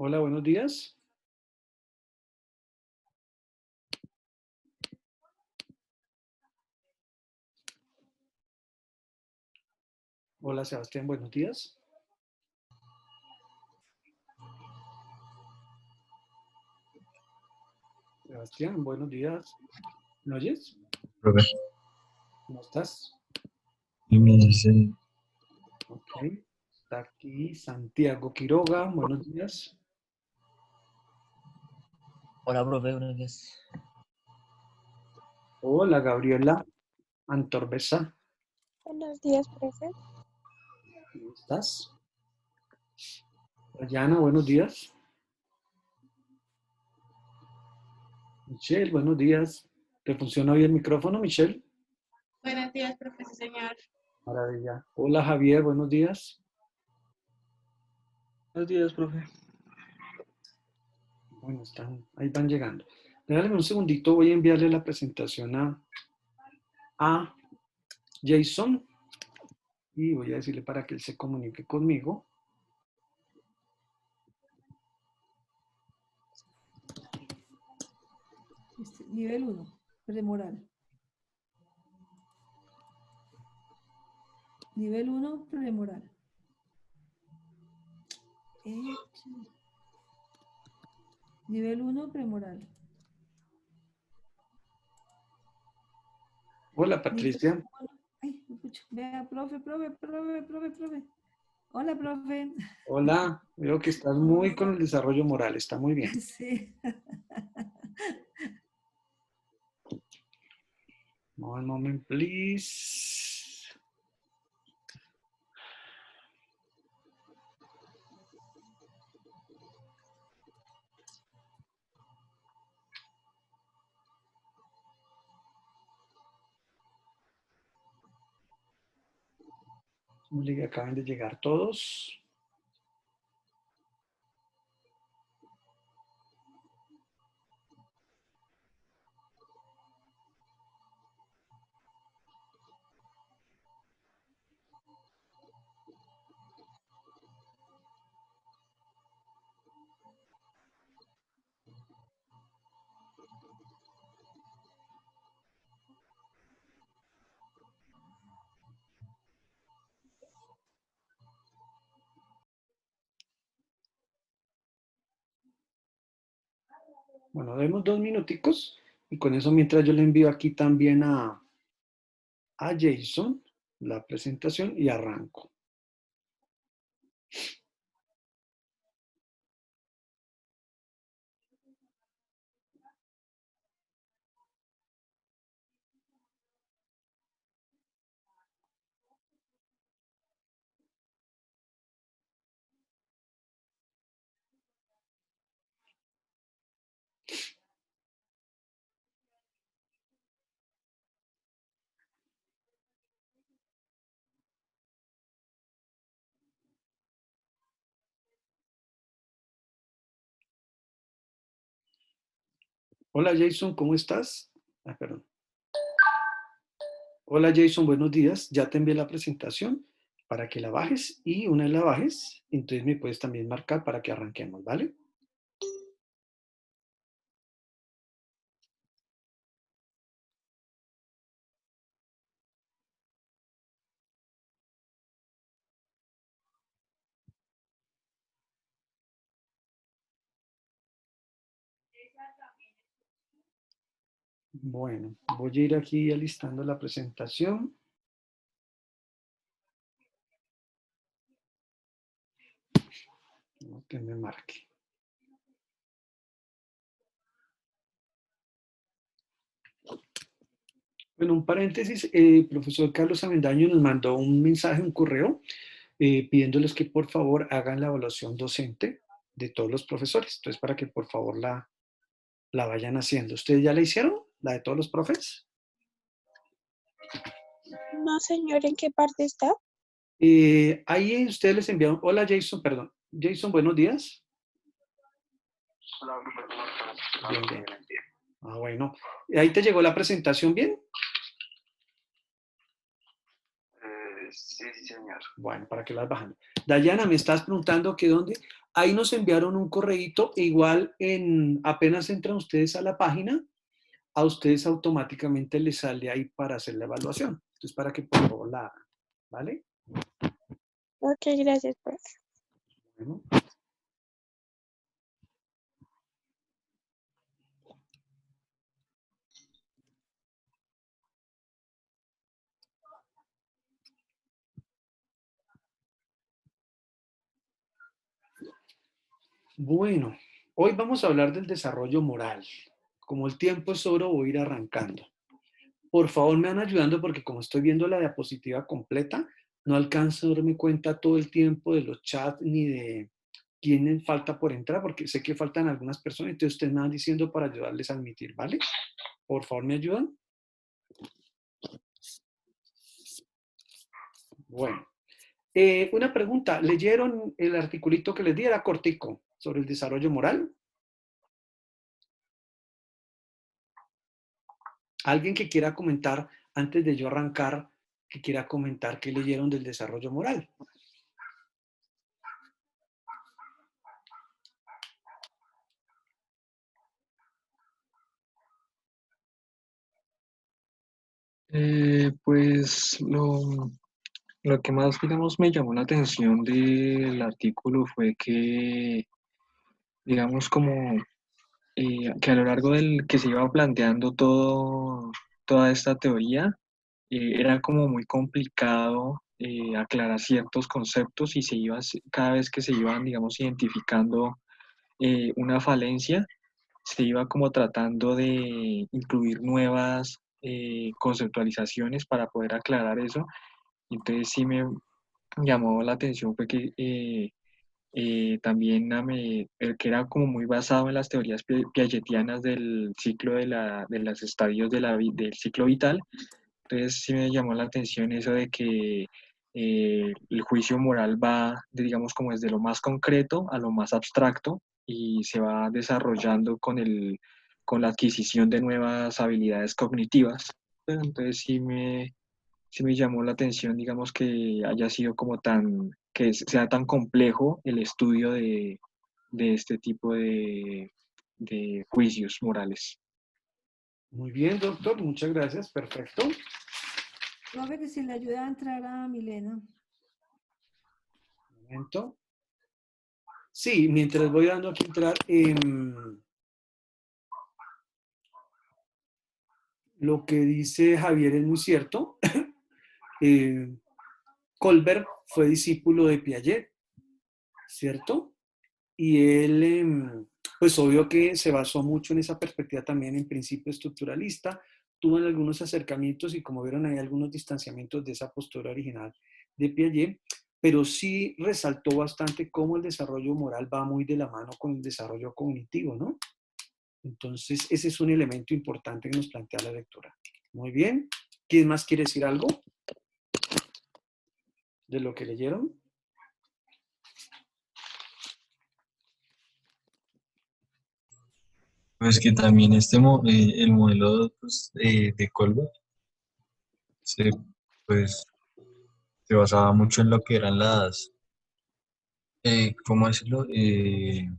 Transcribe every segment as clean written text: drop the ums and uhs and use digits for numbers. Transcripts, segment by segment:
Hola, buenos días. Hola, Sebastián, buenos días. Sebastián, buenos días. ¿Me oyes? Profe, ¿Cómo estás? y me dice, Ok. Está aquí Santiago Quiroga, buenos días. Hola, profe, buenos días. Hola, Gabriela Antorbesa, Buenos días, profe. ¿cómo estás? Dayana, buenos días. Michelle, buenos días. ¿Te funciona bien el micrófono, Michelle? Buenos días, profesor señor. Maravilla. Hola, Javier, buenos días. Buenos días, profe. Bueno, ahí van llegando. Déjame un segundito, voy a enviarle la presentación a Jason y voy a decirle para que él se comunique conmigo. Nivel 1, premoral. Nivel 1, premoral. Nivel 1, premoral. Hola, Patricia. Ay, me escucho. Vea, profe. Hola, profe. Hola, veo que estás muy con el desarrollo moral, está muy bien. Sí. One moment, please. Acaban de llegar todos. Bueno, demos 2 minuticos y con eso mientras yo le envío aquí también a Jason la presentación y arranco. Hola Jason, ¿cómo estás? Ah, perdón. Hola Jason, buenos días. Ya te envié la presentación para que la bajes y una vez la bajes, entonces me puedes también marcar para que arranquemos, ¿vale? Bueno, voy a ir aquí alistando la presentación. Que me marque. Bueno, un paréntesis, el profesor Carlos Avendaño nos mandó un mensaje, un correo, pidiéndoles que por favor hagan la evaluación docente de todos los profesores. Entonces, para que por favor la vayan haciendo. ¿Ustedes ya la hicieron? ¿La de todos los profes? No, señor, ¿en qué parte está? Ahí ustedes les enviaron, hola Jason, perdón. Jason, buenos días. Hola, profe, ¿cómo estás? Bien, bien. Ah, bueno. ¿Ahí te llegó la presentación bien? Sí, sí, señor. Bueno, para que las bajan. Dayana, me estás preguntando que dónde. Ahí nos enviaron un correíto e igual apenas entran ustedes a la página, a ustedes automáticamente les sale ahí para hacer la evaluación. Entonces, para que por favor la hagan, ¿vale? Ok, gracias, profe. Bueno. Bueno, hoy vamos a hablar del desarrollo moral. Como el tiempo es oro, voy a ir arrancando. Por favor, me van ayudando porque como estoy viendo la diapositiva completa, no alcanzo a darme cuenta todo el tiempo de los chats ni de quién falta por entrar, porque sé que faltan algunas personas, entonces ustedes me van diciendo para ayudarles a admitir, ¿vale? Por favor, ¿me ayudan? Bueno, una pregunta. ¿Leyeron el articulito que les di? Era cortico, sobre el desarrollo moral. ¿Alguien que quiera comentar, antes de yo arrancar, que quiera comentar qué leyeron del desarrollo moral? Pues lo que más, digamos, me llamó la atención del artículo fue que, digamos, como que a lo largo del que se iba planteando toda esta teoría, era como muy complicado aclarar ciertos conceptos y cada vez que se iban, digamos, identificando una falencia, se iba como tratando de incluir nuevas conceptualizaciones para poder aclarar eso. Entonces sí me llamó la atención fue que también que era como muy basado en las teorías piagetianas del ciclo de los estadios del ciclo vital. Entonces sí me llamó la atención eso de que el juicio moral va, digamos, como desde lo más concreto a lo más abstracto y se va desarrollando con la adquisición de nuevas habilidades cognitivas. Pero entonces sí me llamó la atención, digamos, que haya sido como que sea tan complejo el estudio de este tipo de juicios morales. Muy bien, doctor. Muchas gracias. Perfecto. Profe, que si le ayuda a entrar a Milena. Un momento. Sí, mientras voy dando aquí entrar, lo que dice Javier es muy cierto. Colbert fue discípulo de Piaget, ¿cierto? Y él, pues obvio que se basó mucho en esa perspectiva también en principio estructuralista, tuvo algunos acercamientos y como vieron hay algunos distanciamientos de esa postura original de Piaget, pero sí resaltó bastante cómo el desarrollo moral va muy de la mano con el desarrollo cognitivo, ¿no? Entonces, ese es un elemento importante que nos plantea la lectura. Muy bien. ¿Quién más quiere decir algo de lo que leyeron? Pues que también el modelo pues, de Colbert se, pues, se basaba mucho en lo que eran ¿cómo decirlo? Eran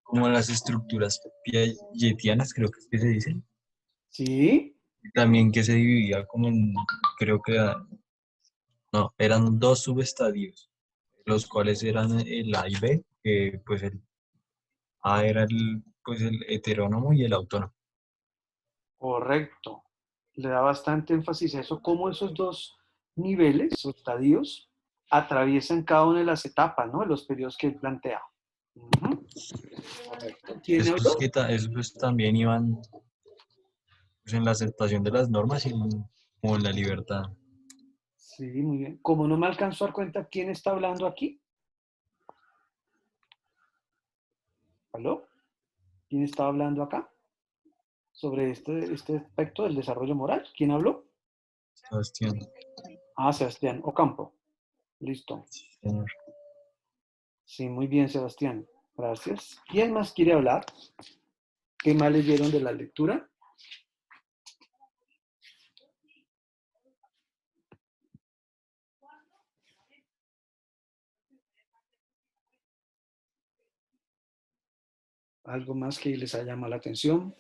como las estructuras piagetianas, creo que es que se dicen. Sí. Y también que se dividía como creo que, no, eran dos subestadios, los cuales eran el A y B, que pues el A era pues el heterónomo y el autónomo. Correcto. Le da bastante énfasis a eso, cómo esos dos niveles o estadios atraviesan cada una de las etapas, ¿no? De los periodos que él plantea. Ujú. Correcto. ¿Quién Esos, habló? esos también iban pues, en la aceptación de las normas y como en la libertad. Sí, muy bien. Como no me alcanzó a dar cuenta quién está hablando aquí. ¿Aló? ¿Quién está hablando acá? Sobre este aspecto del desarrollo moral. ¿Quién habló? Sebastián, Ah, Sebastián Ocampo. Listo. señor. Sí, muy bien, Sebastián. Gracias. ¿Quién más quiere hablar? ¿Qué más leyeron de la lectura? ¿Algo más que les haya llamado la atención?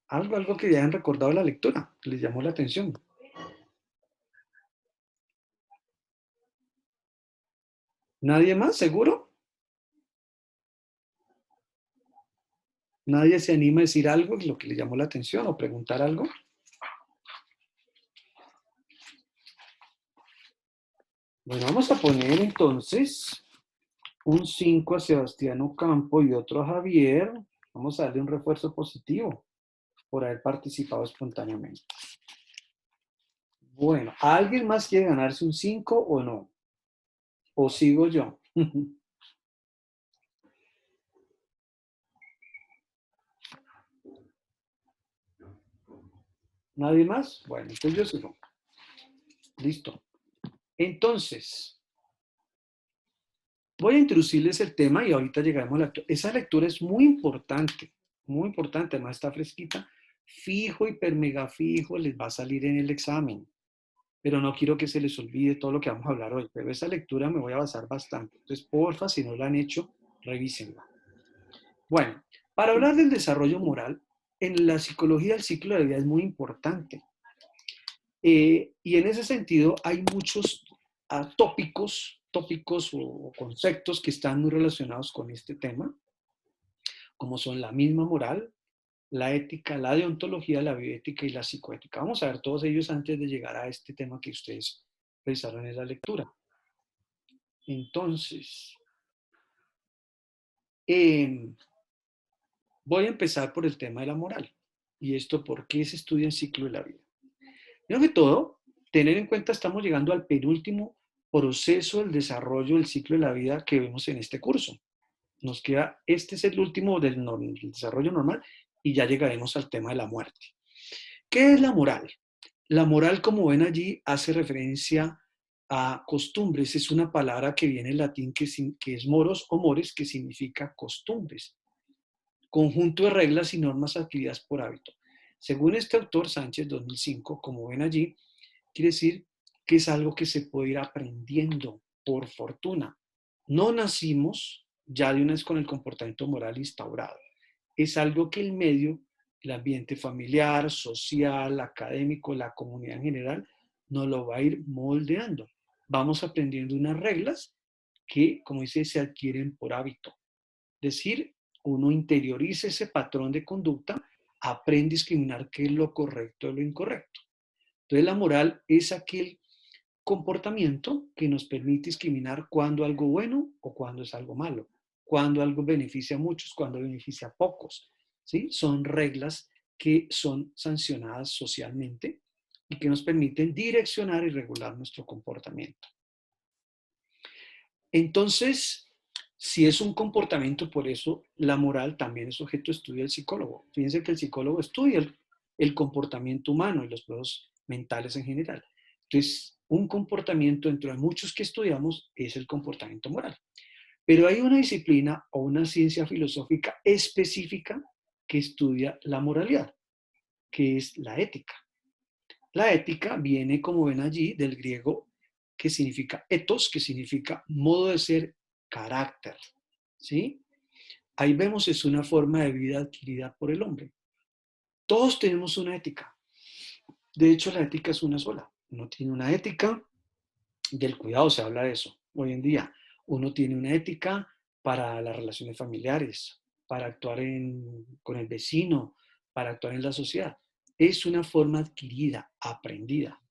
Algo que ya hayan recordado de la lectura, que les llamó la atención. ¿Nadie más, seguro? ¿Nadie se anima a decir algo, lo que le llamó la atención o preguntar algo? Bueno, vamos a poner entonces un 5 a Sebastián Ocampo y otro a Javier. Vamos a darle un refuerzo positivo por haber participado espontáneamente. Bueno, ¿alguien más quiere ganarse un 5 o no? ¿O sigo yo? ¿Nadie más? Bueno, entonces yo sigo. Listo. Entonces, voy a introducirles el tema y ahorita llegaremos a la lectura. Esa lectura es muy importante, además está fresquita. Fijo, hiper mega fijo, les va a salir en el examen. Pero no quiero que se les olvide todo lo que vamos a hablar hoy. Pero esa lectura me voy a basar bastante. Entonces, porfa, si no la han hecho, revísenla. Bueno, para hablar del desarrollo moral, en la psicología el ciclo de vida es muy importante. Y en ese sentido hay muchos tópicos o conceptos que están muy relacionados con este tema, como son la misma moral, la ética, la deontología, la bioética y la psicoética. Vamos a ver todos ellos antes de llegar a este tema que ustedes revisaron en la lectura. Entonces, voy a empezar por el tema de la moral. ¿Y esto por qué se estudia en ciclo de la vida? Primero que todo, tener en cuenta, estamos llegando al penúltimo proceso del desarrollo del ciclo de la vida que vemos en este curso. Nos queda, este es el último del desarrollo normal y ya llegaremos al tema de la muerte. ¿Qué es la moral? La moral, como ven allí, hace referencia a costumbres. Es una palabra que viene en latín que es moros o mores, que significa costumbres. Conjunto de reglas y normas adquiridas por hábito. Según este autor, Sánchez, 2005, como ven allí, quiere decir que es algo que se puede ir aprendiendo por fortuna. No nacimos ya de una vez con el comportamiento moral instaurado. Es algo que el medio, el ambiente familiar, social, académico, la comunidad en general, nos lo va a ir moldeando. Vamos aprendiendo unas reglas que, como dice, se adquieren por hábito. Es decir, uno interioriza ese patrón de conducta, aprende a discriminar qué es lo correcto de lo incorrecto. Entonces, la moral es aquel comportamiento que nos permite discriminar cuando algo bueno o cuando es algo malo, cuando algo beneficia a muchos, cuando beneficia a pocos. ¿Sí? Son reglas que son sancionadas socialmente y que nos permiten direccionar y regular nuestro comportamiento. Entonces, si es un comportamiento, por eso la moral también es objeto de estudio del psicólogo. Fíjense que el psicólogo estudia el comportamiento humano y los procesos mentales en general. Entonces, un comportamiento dentro de muchos que estudiamos es el comportamiento moral. Pero hay una disciplina o una ciencia filosófica específica que estudia la moralidad, que es la ética. La ética viene, como ven allí, del griego que significa ethos, que significa modo de ser, carácter. ¿Sí? Ahí vemos, es una forma de vida adquirida por el hombre. Todos tenemos una ética. De hecho, la ética es una sola. Uno tiene una ética del cuidado, se habla de eso hoy en día. Uno tiene una ética para las relaciones familiares, para actuar con el vecino, para actuar en la sociedad. Es una forma adquirida, aprendida.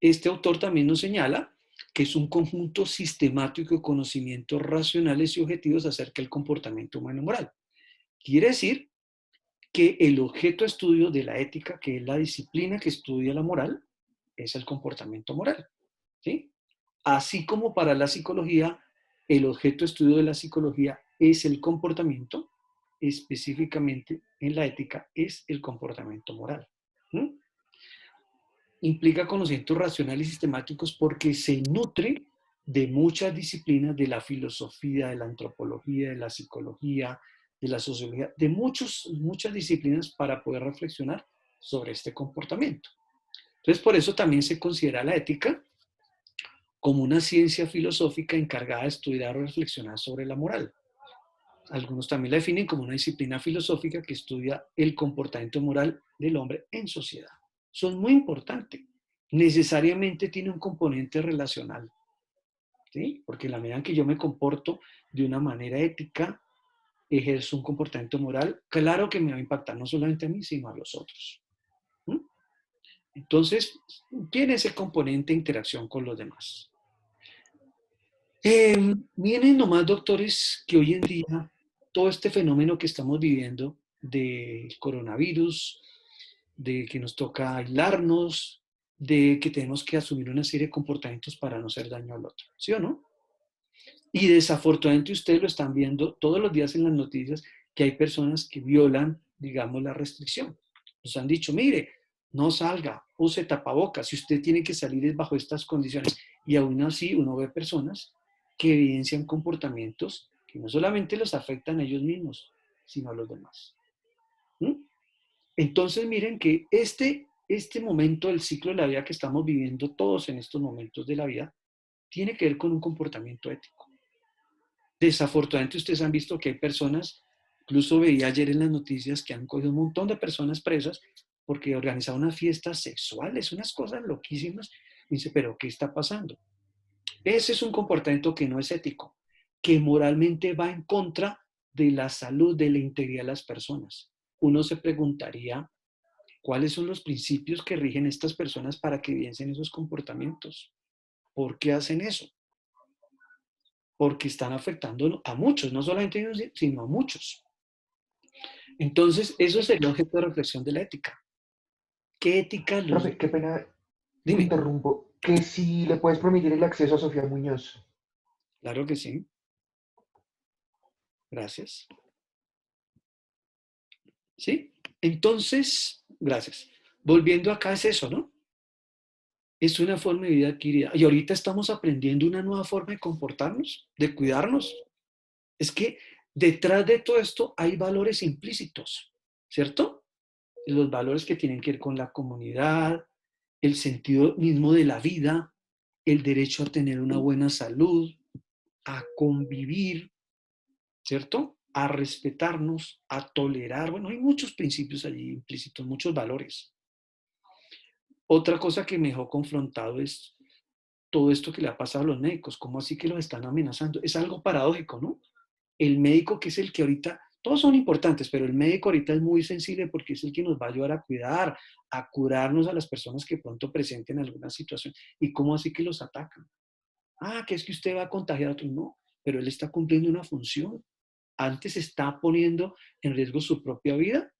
Este autor también nos señala que es un conjunto sistemático de conocimientos racionales y objetivos acerca del comportamiento humano y moral. Quiere decir que el objeto de estudio de la ética, que es la disciplina que estudia la moral, es el comportamiento moral. ¿Sí? Así como para la psicología, el objeto de estudio de la psicología es el comportamiento, específicamente en la ética es el comportamiento moral. ¿Mm? Implica conocimientos racionales y sistemáticos porque se nutre de muchas disciplinas de la filosofía, de la antropología, de la psicología, de la sociología, de muchas disciplinas para poder reflexionar sobre este comportamiento. Entonces, por eso también se considera la ética como una ciencia filosófica encargada de estudiar o reflexionar sobre la moral. Algunos también la definen como una disciplina filosófica que estudia el comportamiento moral del hombre en sociedad. Eso es muy importante. Necesariamente tiene un componente relacional, ¿sí? Porque en la medida en que yo me comporto de una manera ética, ejerzo un comportamiento moral, claro que me va a impactar no solamente a mí, sino a los otros. ¿Mm? Entonces, tiene ese componente de interacción con los demás. Miren nomás, doctores, que hoy en día todo este fenómeno que estamos viviendo del coronavirus, de que nos toca aislarnos, de que tenemos que asumir una serie de comportamientos para no hacer daño al otro, ¿sí o no? Y desafortunadamente ustedes lo están viendo todos los días en las noticias, que hay personas que violan, digamos, la restricción. Nos han dicho, mire, no salga, use tapabocas, si usted tiene que salir es bajo estas condiciones. Y aún así uno ve personas que evidencian comportamientos que no solamente los afectan a ellos mismos, sino a los demás. ¿Mm? Entonces miren que este momento del ciclo de la vida que estamos viviendo todos en estos momentos de la vida, tiene que ver con un comportamiento ético. Desafortunadamente ustedes han visto que hay personas, incluso veía ayer en las noticias que han cogido un montón de personas presas porque organizaban unas fiestas sexuales, unas cosas loquísimas. Y dice, pero ¿qué está pasando? Ese es un comportamiento que no es ético, que moralmente va en contra de la salud, de la integridad de las personas. Uno se preguntaría, ¿cuáles son los principios que rigen estas personas para que evidencien esos comportamientos? ¿Por qué hacen eso? Porque están afectando a muchos, no solamente a ellos, sino a muchos. Entonces, eso es el objeto de reflexión de la ética. ¿Qué ética los... Profe, qué pena, lo Dime. interrumpo. Que si le puedes permitir el acceso a Sofía Muñoz. Claro que sí. Gracias. ¿Sí? Entonces, gracias. Volviendo acá es eso, ¿no? Es una forma de vida adquirida. Y ahorita estamos aprendiendo una nueva forma de comportarnos, de cuidarnos. Es que detrás de todo esto hay valores implícitos, ¿cierto? Los valores que tienen que ver con la comunidad, el sentido mismo de la vida, el derecho a tener una buena salud, a convivir, ¿cierto? A respetarnos, a tolerar. Bueno, hay muchos principios allí implícitos, muchos valores. Otra cosa que me dejó confrontado es todo esto que le ha pasado a los médicos. ¿Cómo así que los están amenazando? Es algo paradójico, ¿no? El médico que es el que ahorita, todos son importantes, pero el médico ahorita es muy sensible porque es el que nos va a ayudar a cuidar, a curarnos a las personas que pronto presenten alguna situación. ¿Y cómo así que los atacan? Ah, que es que usted va a contagiar a otros. No, pero él está cumpliendo una función. Antes está poniendo en riesgo su propia vida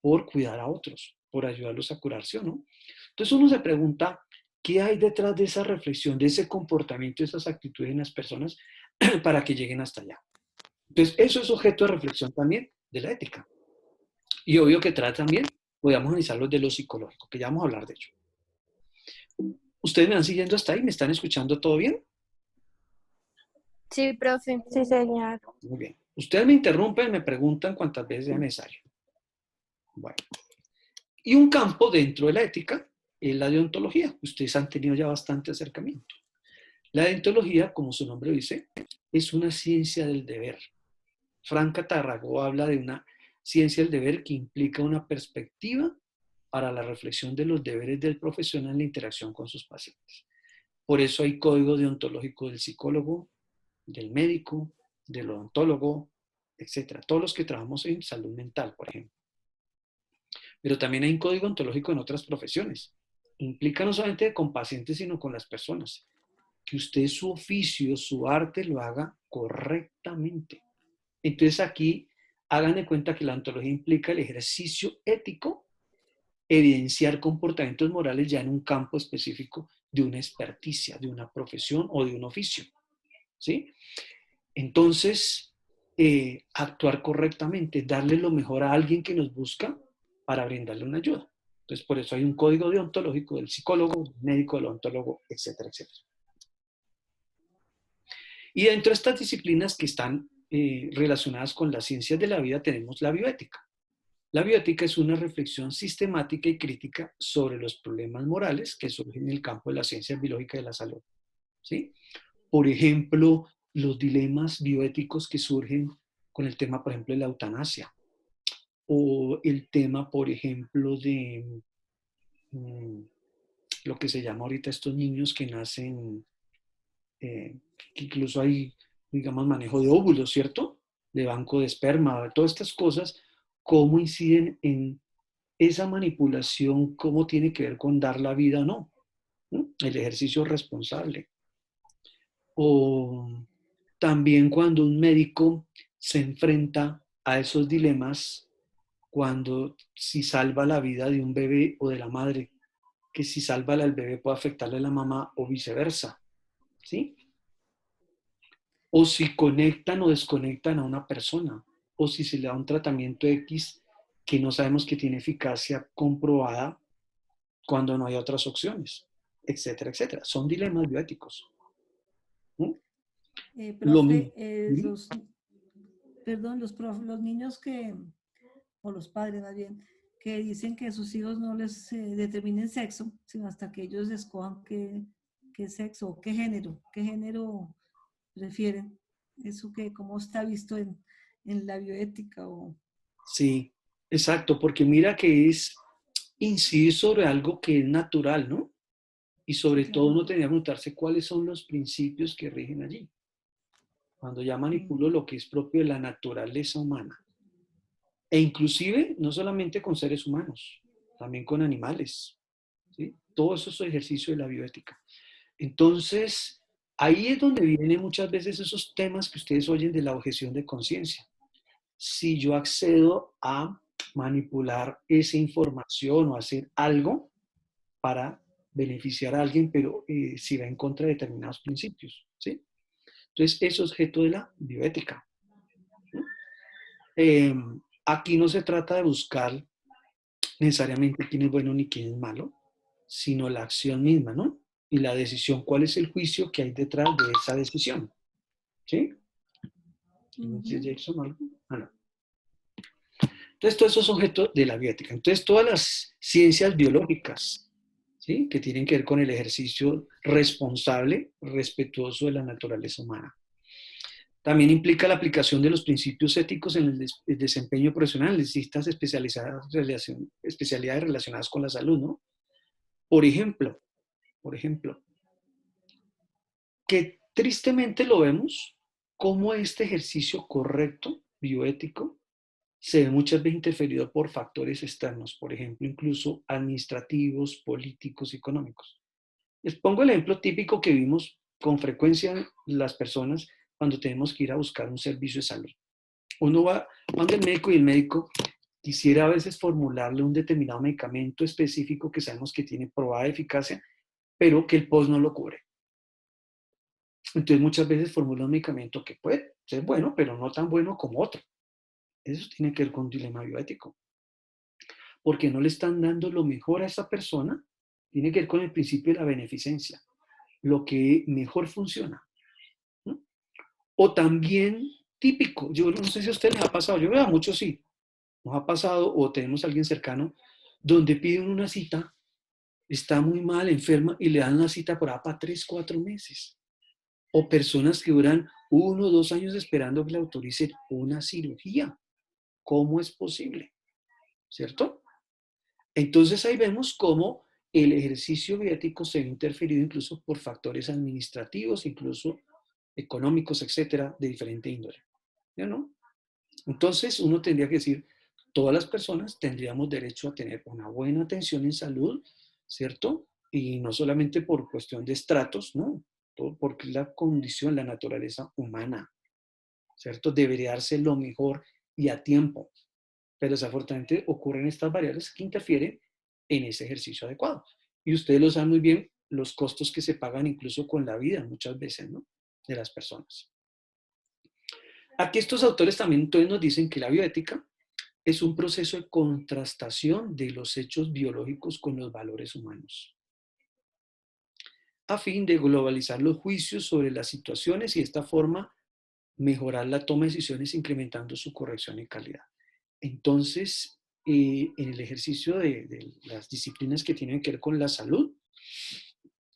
por cuidar a otros, por ayudarlos a curarse o no. Entonces uno se pregunta, ¿qué hay detrás de esa reflexión, de ese comportamiento, de esas actitudes en las personas para que lleguen hasta allá? Entonces, eso es objeto de reflexión también de la ética. Y obvio que trata también, podríamos analizarlo de lo psicológico, que ya vamos a hablar de ello. ¿Ustedes me van siguiendo hasta ahí? ¿Me están escuchando todo bien? Sí, profe. Sí, señor. Muy bien. Ustedes me interrumpen, me preguntan cuántas veces sea necesario. Bueno. Y un campo dentro de la ética es la deontología. Ustedes han tenido ya bastante acercamiento. La deontología, como su nombre dice, es una ciencia del deber. Franca Tarragó habla de una ciencia del deber que implica una perspectiva para la reflexión de los deberes del profesional en la interacción con sus pacientes. Por eso hay código deontológico del psicólogo, del médico, del odontólogo, etcétera. Todos los que trabajamos en salud mental, por ejemplo. Pero también hay un código ontológico en otras profesiones. Implica no solamente con pacientes, sino con las personas. Que usted su oficio, su arte, lo haga correctamente. Entonces aquí, hagan de cuenta que la ontología implica el ejercicio ético, evidenciar comportamientos morales ya en un campo específico de una experticia, de una profesión o de un oficio. ¿Sí? Entonces, actuar correctamente, darle lo mejor a alguien que nos busca para brindarle una ayuda. Entonces, por eso hay un código deontológico del psicólogo, del médico, del odontólogo, etcétera, etcétera. Y dentro de estas disciplinas que están relacionadas con las ciencias de la vida tenemos la bioética. La bioética es una reflexión sistemática y crítica sobre los problemas morales que surgen en el campo de las ciencias biológicas de la salud, ¿sí? Por ejemplo, los dilemas bioéticos que surgen con el tema, por ejemplo, de la eutanasia, o el tema, por ejemplo, de lo que se llama ahorita estos niños que nacen, que incluso hay, digamos, manejo de óvulos, ¿cierto? De banco de esperma, todas estas cosas, cómo inciden en esa manipulación, cómo tiene que ver con dar la vida o no, ¿no? El ejercicio responsable. O también cuando un médico se enfrenta a esos dilemas, cuando si salva la vida de un bebé o de la madre, que si salva al bebé puede afectarle a la mamá o viceversa, ¿sí? O si conectan o desconectan a una persona, o si se le da un tratamiento X que no sabemos que tiene eficacia comprobada cuando no hay otras opciones, etcétera, etcétera. Son dilemas bioéticos, ¿no? Lo mismo. Profe, perdón, los niños o los padres más bien, que dicen que sus hijos no les determinen sexo, sino hasta que ellos escojan qué sexo o qué género prefieren. Eso que cómo está visto en la bioética o... Sí, exacto, porque mira que es incidir sobre algo que es natural, ¿no? Y Sí, sobre todo claro. uno tenía que preguntarse cuáles son los principios que rigen allí. Cuando ya manipulo lo que es propio de la naturaleza humana. E inclusive, no solamente con seres humanos, también con animales, ¿sí? Todo eso es ejercicio de la bioética. Entonces, ahí es donde vienen muchas veces esos temas que ustedes oyen de la objeción de conciencia. Si yo accedo a manipular esa información o hacer algo para beneficiar a alguien, pero si va en contra de determinados principios, ¿sí? Entonces, eso es objeto de la bioética. Eh, Aquí no se trata de buscar necesariamente quién es bueno ni quién es malo, sino la acción misma, ¿no? Y la decisión, cuál es el juicio que hay detrás de esa decisión, ¿sí? ¿Sí, Jason, algo? Ah, no. Entonces, todo eso es objeto de la bioética. Entonces, todas las ciencias biológicas, ¿sí? Que tienen que ver con el ejercicio responsable, respetuoso de la naturaleza humana. También implica la aplicación de los principios éticos en el desempeño profesional en distintas especialidades relacionadas con la salud, ¿no? Por ejemplo, que tristemente lo vemos como este ejercicio correcto, bioético, se ve muchas veces interferido por factores externos, por ejemplo, incluso administrativos, políticos, económicos. Les pongo el ejemplo típico que vimos con frecuencia las personas cuando tenemos que ir a buscar un servicio de salud. Uno va donde el médico y el médico quisiera a veces formularle un determinado medicamento específico que sabemos que tiene probada eficacia, pero que el POS no lo cubre. Entonces muchas veces formula un medicamento que puede ser bueno, pero no tan bueno como otro. Eso tiene que ver con un dilema bioético. Porque no le están dando lo mejor a esa persona, tiene que ver con el principio de la beneficencia, lo que mejor funciona, ¿no? O también típico, yo no sé si a usted le ha pasado, yo veo a muchos sí, nos ha pasado o tenemos a alguien cercano donde piden una cita, está muy mal, enferma y le dan la cita por ahí para 3, 4 meses. O personas que duran 1 o 2 años esperando que le autoricen una cirugía. ¿Cómo es posible? ¿Cierto? Entonces ahí vemos cómo el ejercicio bioético se ve interferido incluso por factores administrativos, incluso económicos, etcétera, de diferente índole. ¿Ya no? Entonces uno tendría que decir, todas las personas tendríamos derecho a tener una buena atención en salud, ¿cierto? Y no solamente por cuestión de estratos, no, porque es la condición, la naturaleza humana, ¿cierto? Debería darse lo mejor y a tiempo. Pero desafortunadamente ocurren estas variables que interfieren en ese ejercicio adecuado. Y ustedes lo saben muy bien, los costos que se pagan incluso con la vida muchas veces, ¿no? De las personas. Aquí estos autores también entonces nos dicen que la bioética es un proceso de contrastación de los hechos biológicos con los valores humanos, a fin de globalizar los juicios sobre las situaciones y de esta forma mejorar la toma de decisiones incrementando su corrección y calidad. Entonces, en el ejercicio de las disciplinas que tienen que ver con la salud,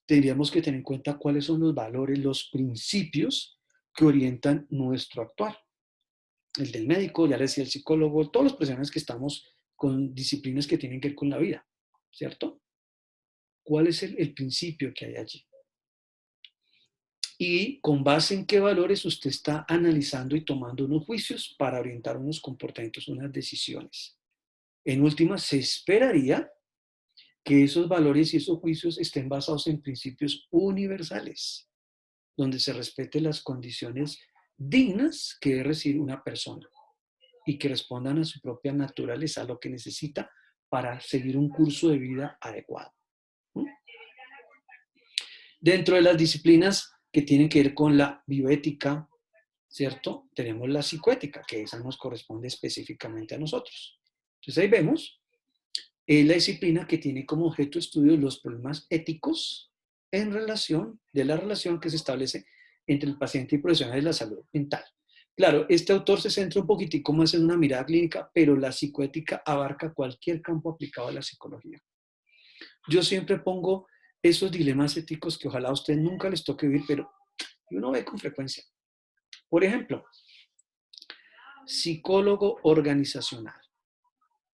tendríamos que tener en cuenta cuáles son los valores, los principios que orientan nuestro actuar. El del médico, ya les decía el psicólogo, todos los profesionales que estamos con disciplinas que tienen que ver con la vida, ¿cierto? ¿Cuál es el principio que hay allí? Y con base en qué valores usted está analizando y tomando unos juicios para orientar unos comportamientos, unas decisiones. En última, se esperaría que esos valores y esos juicios estén basados en principios universales, donde se respeten las condiciones dignas que debe recibir una persona y que respondan a su propia naturaleza, a lo que necesita para seguir un curso de vida adecuado. Dentro de las disciplinas que tienen que ver con la bioética, ¿cierto? Tenemos la psicoética, que esa nos corresponde específicamente a nosotros. Entonces ahí vemos la disciplina que tiene como objeto de estudio los problemas éticos en relación, de la relación que se establece entre el paciente y profesionales de la salud mental. Claro, este autor se centra un poquitico más en una mirada clínica, pero la psicoética abarca cualquier campo aplicado a la psicología. Yo siempre pongo esos dilemas éticos que ojalá a ustedes nunca les toque vivir, pero uno ve con frecuencia. Por ejemplo, psicólogo organizacional.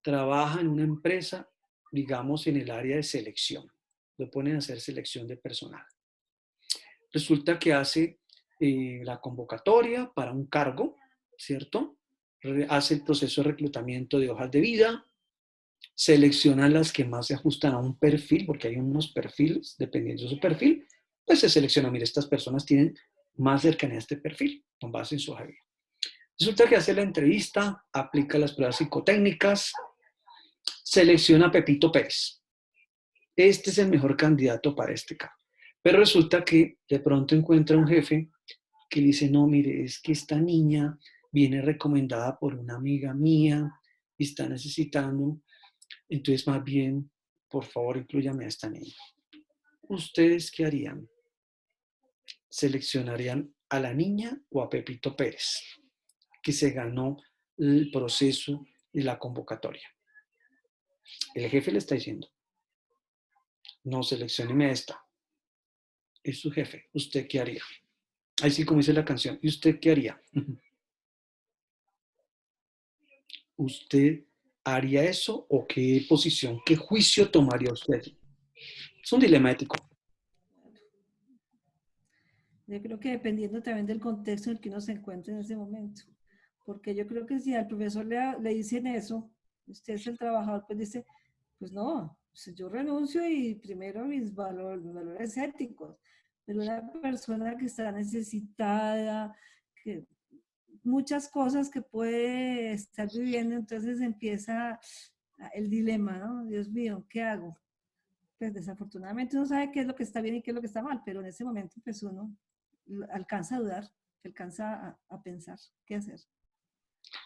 Trabaja en una empresa, digamos, en el área de selección. Lo ponen a hacer selección de personal. Resulta que hace la convocatoria para un cargo, ¿cierto? Hace el proceso de reclutamiento de hojas de vida, selecciona las que más se ajustan a un perfil, porque hay unos perfiles, dependiendo de su perfil, pues se selecciona, mire, estas personas tienen más cercanía a este perfil, con base en su hoja de vida. Resulta que hace la entrevista, aplica las pruebas psicotécnicas, selecciona a Pepito Pérez. Este es el mejor candidato para este cargo. Pero resulta que de pronto encuentra un jefe que le dice, no, mire, es que esta niña viene recomendada por una amiga mía y está necesitando, entonces más bien, por favor, inclúyame a esta niña. ¿Ustedes qué harían? ¿Seleccionarían a la niña o a Pepito Pérez, que se ganó el proceso de la convocatoria? El jefe le está diciendo, no, seleccióneme a esta. Es su jefe. ¿Usted qué haría? Ahí sí, como dice la canción. ¿Y usted qué haría? ¿Usted haría eso o qué posición, qué juicio tomaría usted? Es un dilema ético. Yo creo que dependiendo también del contexto en el que uno se encuentra en ese momento. Porque yo creo que si al profesor le dicen eso, usted es el trabajador, pues dice, pues no, pues yo renuncio y primero mis valores éticos. Pero una persona que está necesitada, que muchas cosas que puede estar viviendo, entonces empieza el dilema, ¿no? Dios mío, ¿qué hago? Pues desafortunadamente uno sabe qué es lo que está bien y qué es lo que está mal, pero en ese momento pues uno alcanza a dudar, alcanza a pensar qué hacer.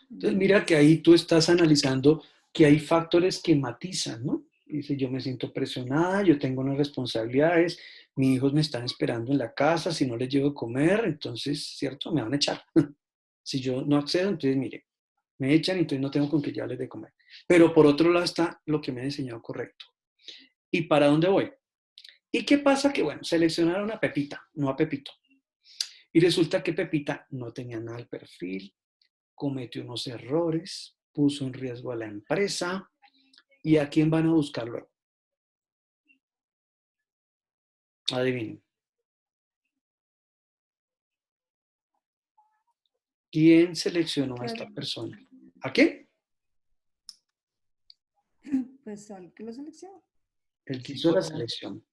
Entonces mira que ahí tú estás analizando que hay factores que matizan, ¿no? Dice, yo me siento presionada, yo tengo unas responsabilidades, mis hijos me están esperando en la casa, si no les llevo a comer, entonces, ¿cierto? Me van a echar. Si yo no accedo, entonces, mire, me echan y entonces no tengo con qué llevarles de comer. Pero por otro lado está lo que me han enseñado correcto. ¿Y para dónde voy? ¿Y qué pasa? Que, bueno, seleccionaron a Pepita, no a Pepito. Y resulta que Pepita no tenía nada al perfil, cometió unos errores, puso en riesgo a la empresa. ¿Y a quién van a buscar luego? Adivinen. ¿Quién seleccionó a esta persona? ¿A qué? Pues al que lo selecciona. El que hizo la selección.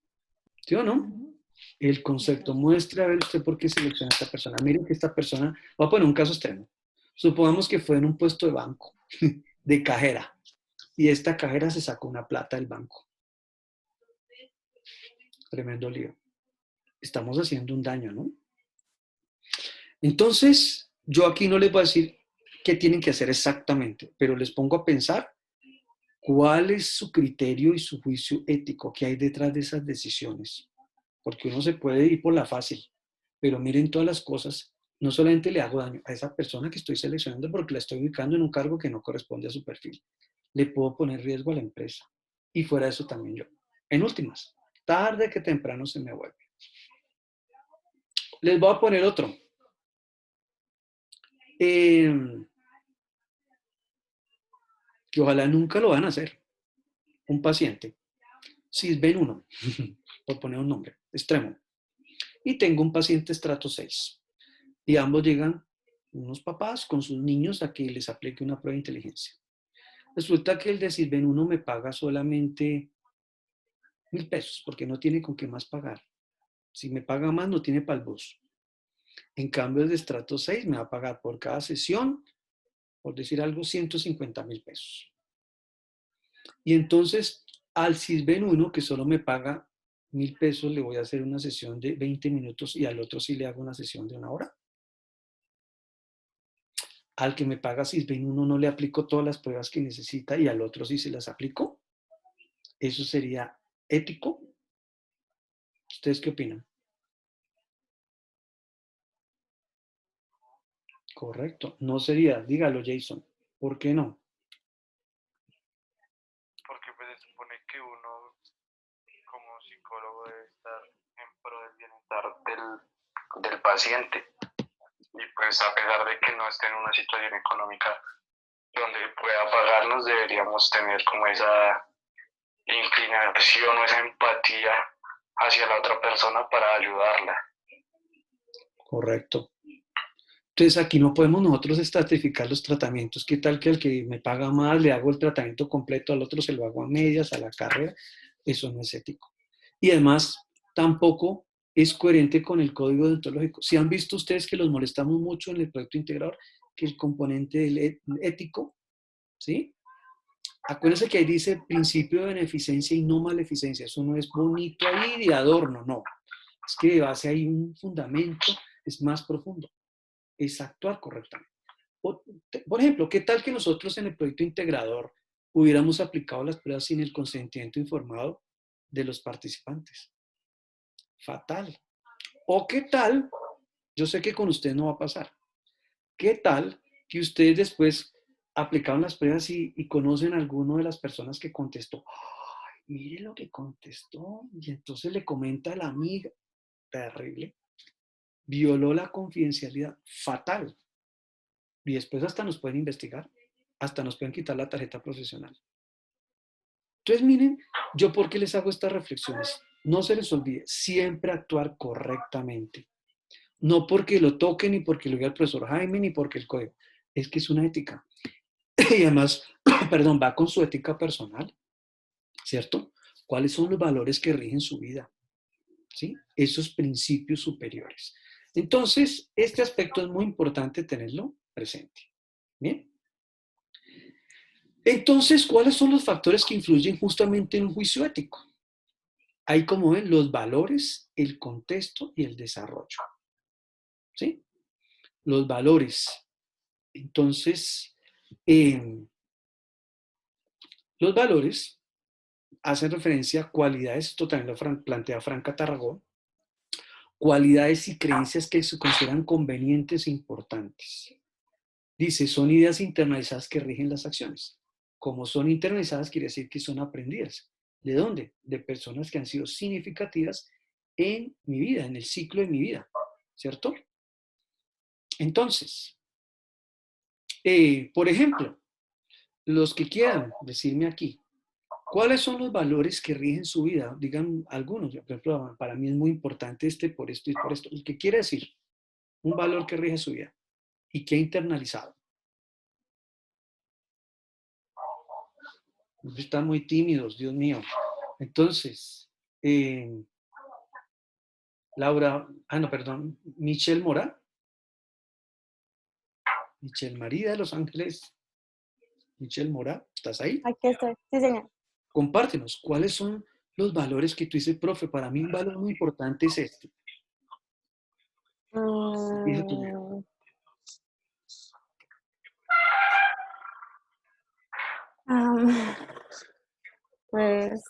¿Sí o no? El concepto muestra, a ver usted por qué selecciona a esta persona. Miren que esta persona, voy a poner un caso extremo. Supongamos que fue en un puesto de banco, de cajera, y esta cajera se sacó una plata del banco. Tremendo lío. Estamos haciendo un daño, ¿no? Entonces, yo aquí no les voy a decir qué tienen que hacer exactamente, pero les pongo a pensar cuál es su criterio y su juicio ético que hay detrás de esas decisiones. Porque uno se puede ir por la fácil, pero miren todas las cosas No solamente le hago daño a esa persona que estoy seleccionando porque la estoy ubicando en un cargo que no corresponde a su perfil, le puedo poner riesgo a la empresa. Y fuera de eso también yo. En últimas, tarde que temprano se me vuelve. Les voy a poner otro. Que ojalá nunca lo van a hacer. Un paciente, cisben 1, por poner un nombre, extremo. Y tengo un paciente estrato 6. Y ambos llegan unos papás con sus niños a que les aplique una prueba de inteligencia. Resulta que el de cisben 1 me paga solamente 1.000 pesos porque no tiene con qué más pagar. Si me paga más, no tiene para el bus. En cambio, el de estrato 6 me va a pagar por cada sesión, por decir algo, 150.000 pesos. Y entonces, al cisben 1, que solo me paga 1.000 pesos, le voy a hacer una sesión de 20 minutos y al otro sí le hago una sesión de 1 hora. Al que me paga cisben 1 no le aplico todas las pruebas que necesita y al otro sí se las aplico. ¿Eso sería ético? ¿Ustedes qué opinan? Correcto. No sería, dígalo Jason. ¿Por qué no? Porque pues se supone que uno como psicólogo debe estar en pro del bienestar del paciente. Y pues a pesar de que no esté en una situación económica donde pueda pagarnos, deberíamos tener como esa inclinación o esa empatía hacia la otra persona para ayudarla. Correcto. Entonces aquí no podemos nosotros estratificar los tratamientos. ¿Qué tal que al que me paga más le hago el tratamiento completo, al otro se lo hago a medias, a la carrera? Eso no es ético. Y además, tampoco es coherente con el código deontológico. Si han visto ustedes que los molestamos mucho en el proyecto integrador, que el componente del ético, ¿sí? Acuérdense que ahí dice principio de beneficencia y no maleficencia. Eso no es bonito ahí de adorno, no. Es que de base hay un fundamento, es más profundo. Es actuar correctamente. Por ejemplo, ¿qué tal que nosotros en el proyecto integrador hubiéramos aplicado las pruebas sin el consentimiento informado de los participantes? Fatal. ¿O qué tal? Yo sé que con usted no va a pasar. ¿Qué tal que ustedes después aplicaron las pruebas y conocen a alguno de las personas que contestó? ¡Ay, mire lo que contestó! Y entonces le comenta a la amiga. Terrible. Violó la confidencialidad. Fatal. Y después hasta nos pueden investigar. Hasta nos pueden quitar la tarjeta profesional. Entonces, miren, yo por qué les hago estas reflexiones. No se les olvide, siempre actuar correctamente. No porque lo toque, ni porque lo diga el profesor Jaime, ni porque el código. Es que es una ética. Y además, perdón, va con su ética personal, ¿cierto? ¿Cuáles son los valores que rigen su vida? ¿Sí? Esos principios superiores. Entonces, este aspecto es muy importante tenerlo presente. Bien. Entonces, ¿cuáles son los factores que influyen justamente en un juicio ético? Hay, como ven, los valores, el contexto y el desarrollo. ¿Sí? Los valores. Entonces, los valores hacen referencia a cualidades, esto también lo plantea Franca Tarragón, cualidades y creencias que se consideran convenientes e importantes. Dice, son ideas internalizadas que rigen las acciones. Como son internalizadas, quiere decir que son aprendidas. ¿De dónde? De personas que han sido significativas en mi vida, en el ciclo de mi vida, ¿cierto? Entonces, por ejemplo, los que quieran decirme aquí, ¿cuáles son los valores que rigen su vida? Digan algunos. Por ejemplo, para mí es muy importante este por esto y por esto. El que quiere decir un valor que rige su vida y que ha internalizado. Están muy tímidos, Dios mío. Entonces, Laura, no, perdón, Michelle Mora. Michelle María de Los Ángeles. Michelle Mora, ¿estás ahí? Aquí estoy. Sí, señor. Compártenos, ¿cuáles son los valores que tú dices, profe? Para mí un valor muy importante es este. Rige tu vida. Mm, am, pues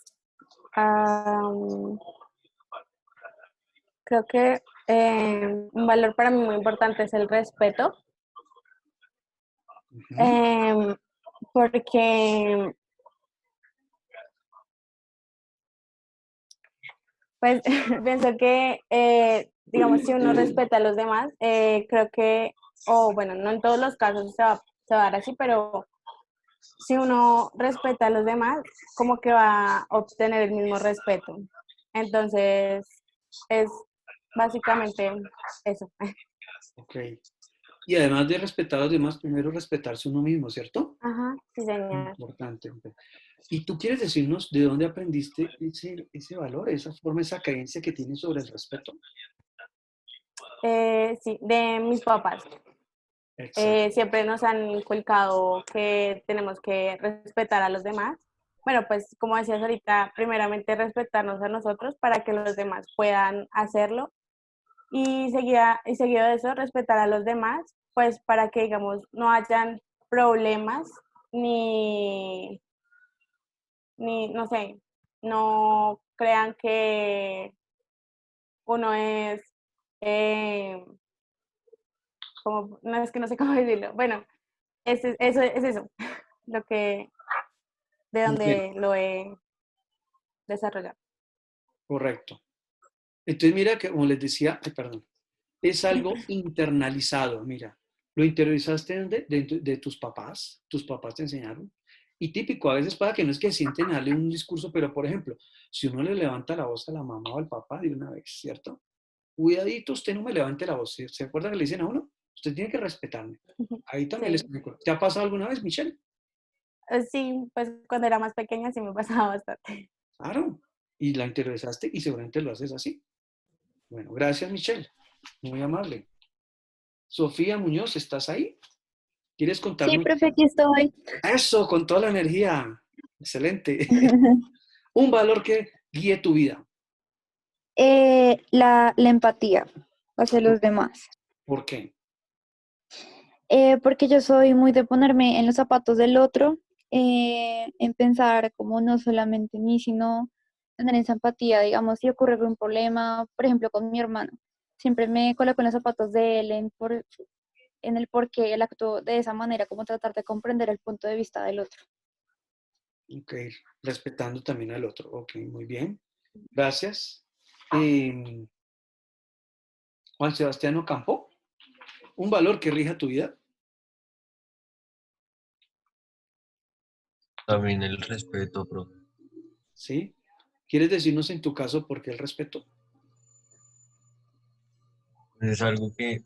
creo que Un valor para mí muy importante es el respeto, Ujú. porque pues pienso que, digamos, si uno respeta a los demás, creo que, o bueno, no en todos los casos se va a dar así, pero si uno respeta a los demás, como que va a obtener el mismo respeto. Entonces, es básicamente eso. Ok. Y además de respetar a los demás, primero respetarse uno mismo, ¿cierto? Ajá, sí, señor. Importante. ¿Y tú quieres decirnos de dónde aprendiste ese valor, esa forma, esa creencia que tienes sobre el respeto? Sí, de mis papás. Exacto. Siempre nos han inculcado que tenemos que respetar a los demás. Bueno, pues como decías ahorita, primeramente respetarnos a nosotros para que los demás puedan hacerlo y seguido de eso respetar a los demás, pues para que digamos no hayan problemas ni, ni no sé, no crean que uno es eh, como, no es que no sé cómo decirlo. Bueno, eso es eso, lo que, de Entiendo. donde lo he desarrollado. Correcto. Entonces, mira que, como les decía, ay, perdón, es algo internalizado, mira. Lo interiorizaste de tus papás te enseñaron. Y típico, a veces pasa que no es que sienten darle un discurso, pero por ejemplo, si uno le levanta la voz a la mamá o al papá de una vez, ¿cierto? Cuidadito, usted no me levante la voz. ¿Se acuerda que le dicen a uno? Usted tiene que respetarme. Ahí también les Sí. ¿Te ha pasado alguna vez, Michelle? Sí, pues cuando era más pequeña sí me pasaba bastante. Claro. Y la interiorizaste y seguramente lo haces así. Bueno, gracias, Michelle. Muy amable. Sofía Muñoz, ¿estás ahí? ¿Quieres Sí, contarnos? profe, aquí estoy. Eso, con toda la energía. Excelente. Un valor que guíe tu vida. La empatía hacia los demás. ¿Por qué? Porque yo soy muy de ponerme en los zapatos del otro, en pensar como no solamente en mí, sino tener esa empatía, digamos, si ocurre un problema, por ejemplo, con mi hermano. Siempre me coloco en los zapatos de él, en el por qué él actuó de esa manera, como tratar de comprender el punto de vista del otro. Ok, respetando también al otro. Ok, muy bien. Gracias. Eh, Juan Sebastián Ocampo, un valor que rija tu vida. También el respeto, profe. ¿Sí? ¿Quieres decirnos en tu caso por qué el respeto? Es algo que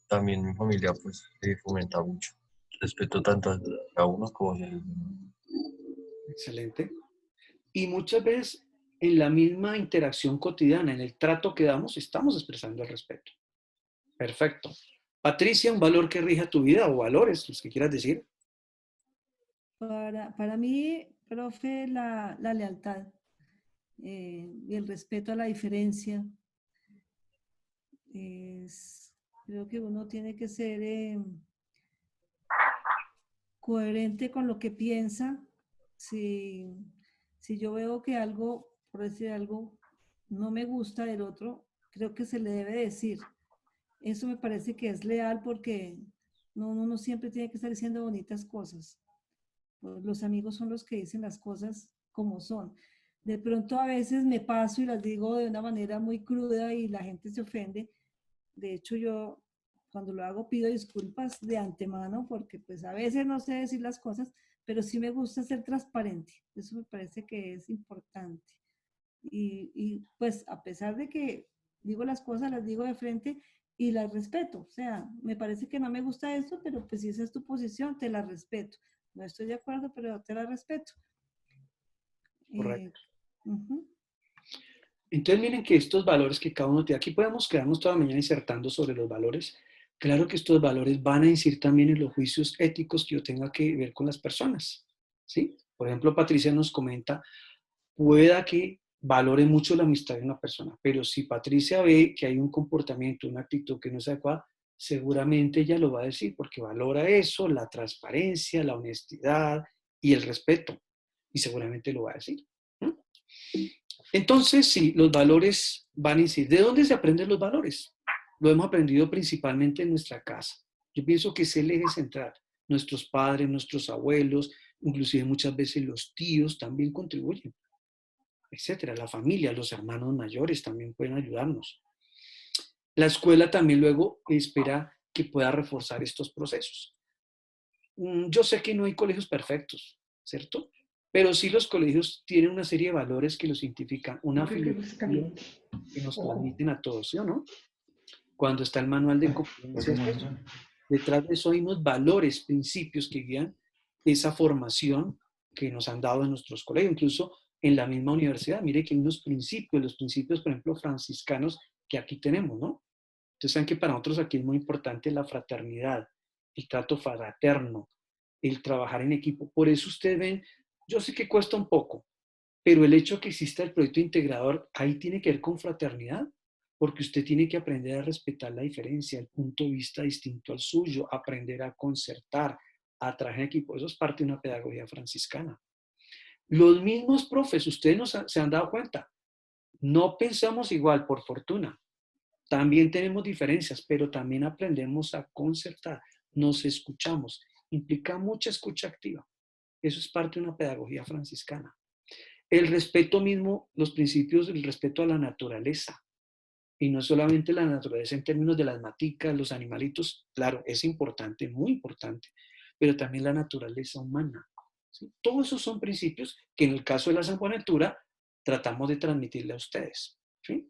también mi familia pues fomenta mucho. Respeto tanto a uno como a los demás. Excelente. Y muchas veces en la misma interacción cotidiana, en el trato que damos, estamos expresando el respeto. Perfecto. Patricia, un valor que rija tu vida o valores, los que quieras decir. Para mí, profe, la lealtad y el respeto a la diferencia. Creo que uno tiene que ser coherente con lo que piensa. Si, si yo veo que algo, por decir algo, no me gusta del otro, creo que se le debe decir. Eso me parece que es leal porque uno no siempre tiene que estar diciendo bonitas cosas. Los amigos son los que dicen las cosas como son. De pronto a veces me paso y las digo de una manera muy cruda y la gente se ofende. De hecho, yo cuando lo hago pido disculpas de antemano porque pues a veces no sé decir las cosas, pero sí me gusta ser transparente. Eso me parece que es importante. Pues a pesar de que digo las cosas, las digo de frente y las respeto. O sea, me parece que no me gusta esto, pero pues si esa es tu posición, te la respeto. No estoy de acuerdo, pero te la respeto. Correcto. Uh-huh. Entonces miren que estos valores que cada uno tiene, aquí podemos quedarnos toda la mañana insertando sobre los valores. Claro que estos valores van a incidir también en los juicios éticos que yo tenga que ver con las personas. ¿Sí? Por ejemplo, Patricia nos comenta, pueda que valore mucho la amistad de una persona, pero si Patricia ve que hay un comportamiento, una actitud que no es adecuada, seguramente ella lo va a decir porque valora eso, la transparencia, la honestidad y el respeto. Y seguramente lo va a decir. Entonces, sí, los valores van a incidir. ¿De dónde se aprenden los valores? Lo hemos aprendido principalmente en nuestra casa. Yo pienso que es el eje central. Nuestros padres, nuestros abuelos, inclusive muchas veces los tíos también contribuyen, etcétera. La familia, los hermanos mayores también pueden ayudarnos. La escuela también luego espera que pueda reforzar estos procesos. Yo sé que no hay colegios perfectos, ¿cierto? Pero sí los colegios tienen una serie de valores que los identifican, una filosofía que nos transmiten a todos, ¿sí o no? Cuando está el manual de convivencia, detrás de eso hay unos valores, principios que guían esa formación que nos han dado en nuestros colegios, incluso en la misma universidad. Mire que hay unos principios, los principios, por ejemplo, franciscanos que aquí tenemos, ¿no? Entonces, saben que para nosotros aquí es muy importante la fraternidad, el trato fraterno, el trabajar en equipo. Por eso ustedes ven, yo sé que cuesta un poco, pero el hecho de que exista el proyecto integrador, ahí tiene que ver con fraternidad, porque usted tiene que aprender a respetar la diferencia, el punto de vista distinto al suyo, aprender a concertar, a trabajar en equipo. Eso es parte de una pedagogía franciscana. Los mismos profes, ustedes se han dado cuenta, no pensamos igual, por fortuna. También tenemos diferencias, pero también aprendemos a concertar, nos escuchamos. Implica mucha escucha activa. Eso es parte de una pedagogía franciscana. El respeto mismo, los principios del respeto a la naturaleza. Y no solamente la naturaleza en términos de las maticas, los animalitos, claro, es importante, muy importante, pero también la naturaleza humana. ¿Sí? Todos esos son principios que en el caso de la San Buenaventura tratamos de transmitirle a ustedes. ¿Sí?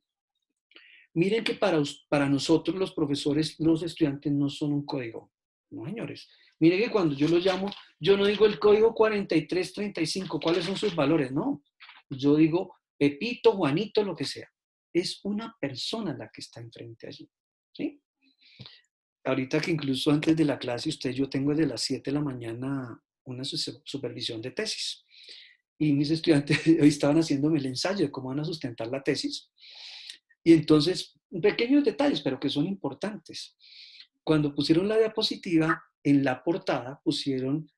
Miren que para nosotros los profesores, los estudiantes no son un código. No, señores. Miren que cuando yo los llamo, yo no digo el código 4335, ¿cuáles son sus valores? No. Yo digo Pepito, Juanito, lo que sea. Es una persona la que está enfrente allí. ¿Sí? Ahorita que incluso antes de la clase, yo tengo desde las 7 de la mañana una supervisión de tesis. Y mis estudiantes hoy estaban haciéndome el ensayo de cómo van a sustentar la tesis. Y entonces, pequeños detalles, pero que son importantes. Cuando pusieron la diapositiva, en la portada pusieron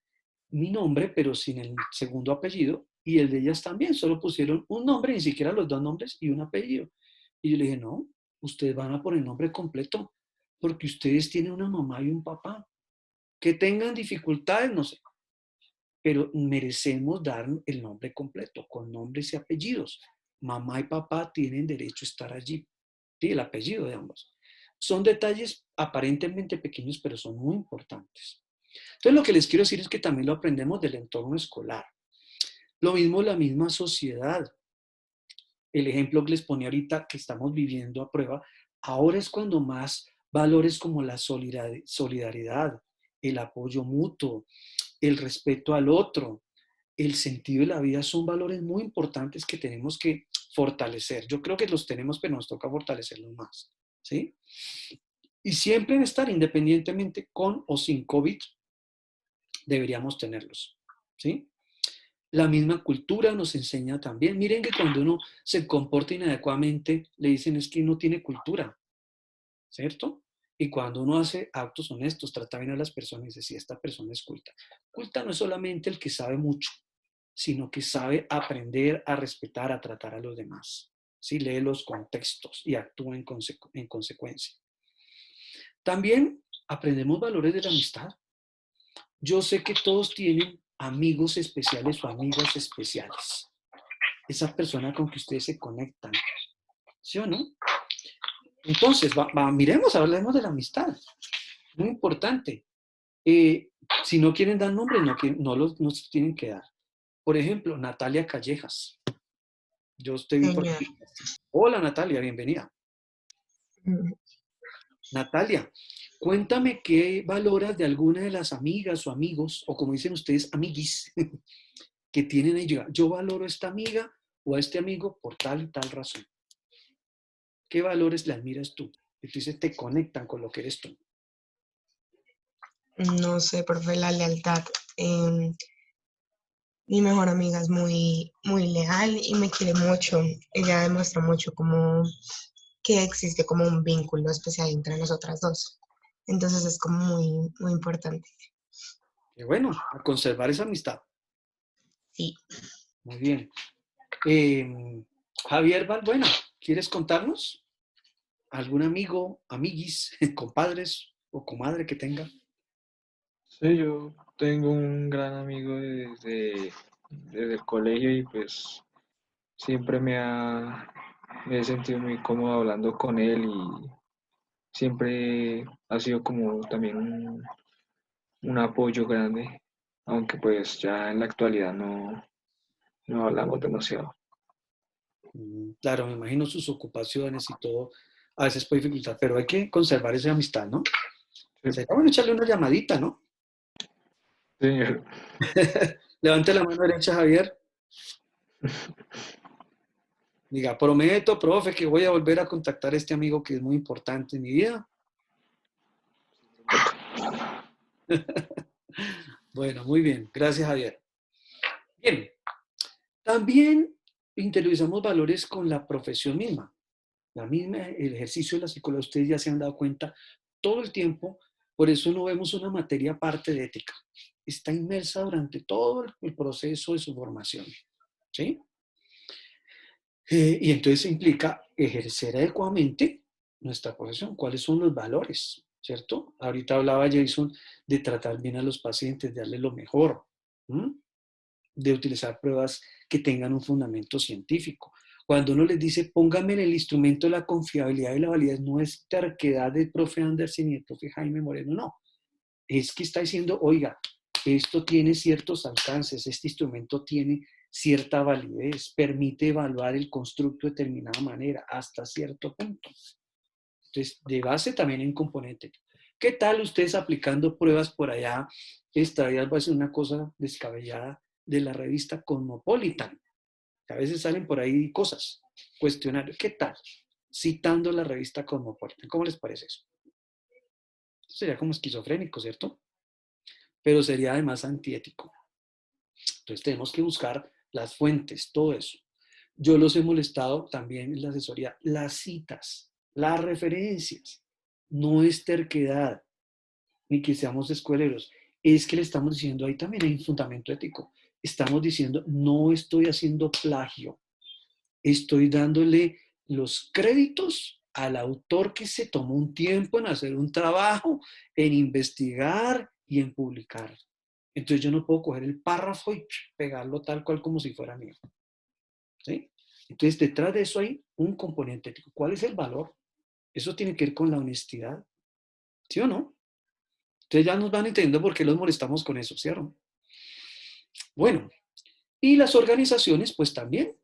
mi nombre, pero sin el segundo apellido, y el de ellas también, solo pusieron un nombre, ni siquiera los dos nombres y un apellido. Y yo le dije, no, ustedes van a poner el nombre completo, porque ustedes tienen una mamá y un papá. Que tengan dificultades, no sé, pero merecemos dar el nombre completo, con nombres y apellidos. Mamá y papá tienen derecho a estar allí. Sí, el apellido de ambos. Son detalles aparentemente pequeños, pero son muy importantes. Entonces, lo que les quiero decir es que también lo aprendemos del entorno escolar. Lo mismo la misma sociedad. El ejemplo que les ponía ahorita que estamos viviendo a prueba, ahora es cuando más valores como la solidaridad, el apoyo mutuo, el respeto al otro, el sentido de la vida son valores muy importantes que tenemos que fortalecer. Yo creo que los tenemos, pero nos toca fortalecerlos más. ¿Sí? Y siempre en estar independientemente con o sin COVID, deberíamos tenerlos. ¿Sí? La misma cultura nos enseña también. Miren que cuando uno se comporta inadecuadamente, le dicen es que no tiene cultura, ¿cierto? Y cuando uno hace actos honestos, trata bien a las personas y dice, sí, esta persona es culta. Culta no es solamente el que sabe mucho, sino que sabe aprender a respetar, a tratar a los demás. ¿Sí? Lee los contextos y actúa en consecuencia. También aprendemos valores de la amistad. Yo sé que todos tienen amigos especiales o amigas especiales. Esa persona con que ustedes se conectan. ¿Sí o no? Entonces, miremos, hablemos de la amistad. Muy importante. Si no quieren dar nombre, no se tienen que dar. Por ejemplo, Natalia Callejas. Yo te vi por aquí. Hola Natalia, bienvenida. Natalia, cuéntame qué valoras de alguna de las amigas o amigos, o como dicen ustedes, amiguis, que tienen ellos. Yo valoro a esta amiga o a este amigo por tal y tal razón. ¿Qué valores le admiras tú? Que tú dices, te conectan con lo que eres tú. No sé, profe, la lealtad. Mi mejor amiga es muy, muy leal y me quiere mucho. Ella demuestra mucho como que existe como un vínculo especial entre nosotras dos. Entonces es como muy, muy importante. Qué bueno, a conservar esa amistad. Sí. Muy bien. Javier Balbuena, ¿quieres contarnos? ¿Algún amigo, amiguis, compadres o comadre que tenga? Sí, yo tengo un gran amigo desde el colegio y pues siempre me he sentido muy cómodo hablando con él y siempre ha sido como también un apoyo grande, aunque pues ya en la actualidad no hablamos demasiado. Claro, me imagino sus ocupaciones y todo, a veces puede dificultar, pero hay que conservar esa amistad, ¿no? Sí, Sería bueno echarle una llamadita, ¿no? señor. Levante la mano derecha, Javier. Diga, prometo, profe, que voy a volver a contactar a este amigo que es muy importante en mi vida. Bueno, muy bien. Gracias, Javier. Bien. También interiorizamos valores con la profesión misma. La misma, el ejercicio de la psicología, ustedes ya se han dado cuenta todo el tiempo, por eso no vemos una materia aparte de ética. Está inmersa durante todo el proceso de su formación. ¿Sí? Y entonces implica ejercer adecuadamente nuestra profesión. ¿Cuáles son los valores? ¿Cierto? Ahorita hablaba Jason de tratar bien a los pacientes, de darles lo mejor, ¿m? De utilizar pruebas que tengan un fundamento científico. Cuando uno les dice, póngame en el instrumento la confiabilidad y la validez, no es terquedad del profe Anderson y del profe Jaime Moreno, no. Es que está diciendo, oiga, esto tiene ciertos alcances, este instrumento tiene cierta validez, permite evaluar el constructo de determinada manera hasta cierto punto. Entonces, de base también hay un componente. ¿Qué tal ustedes aplicando pruebas por allá? Esta vez va a ser una cosa descabellada de la revista Cosmopolitan. A veces salen por ahí cosas, cuestionarios. ¿Qué tal? Citando la revista Cosmopolitan. ¿Cómo les parece eso? Sería como esquizofrénico, ¿cierto? Pero sería además antiético. Entonces tenemos que buscar las fuentes, todo eso. Yo los he molestado también en la asesoría. Las citas, las referencias. No es terquedad, ni que seamos escueleros. Es que le estamos diciendo, ahí también hay un fundamento ético. Estamos diciendo, no estoy haciendo plagio. Estoy dándole los créditos al autor que se tomó un tiempo en hacer un trabajo, en investigar y en publicar. Entonces yo no puedo coger el párrafo y pegarlo tal cual como si fuera mío. ¿Sí? Entonces detrás de eso hay un componente ético. ¿Cuál es el valor? Eso tiene que ver con la honestidad. ¿Sí o no? Entonces ya nos van entendiendo por qué los molestamos con eso, ¿cierto? Bueno, y las organizaciones pues también.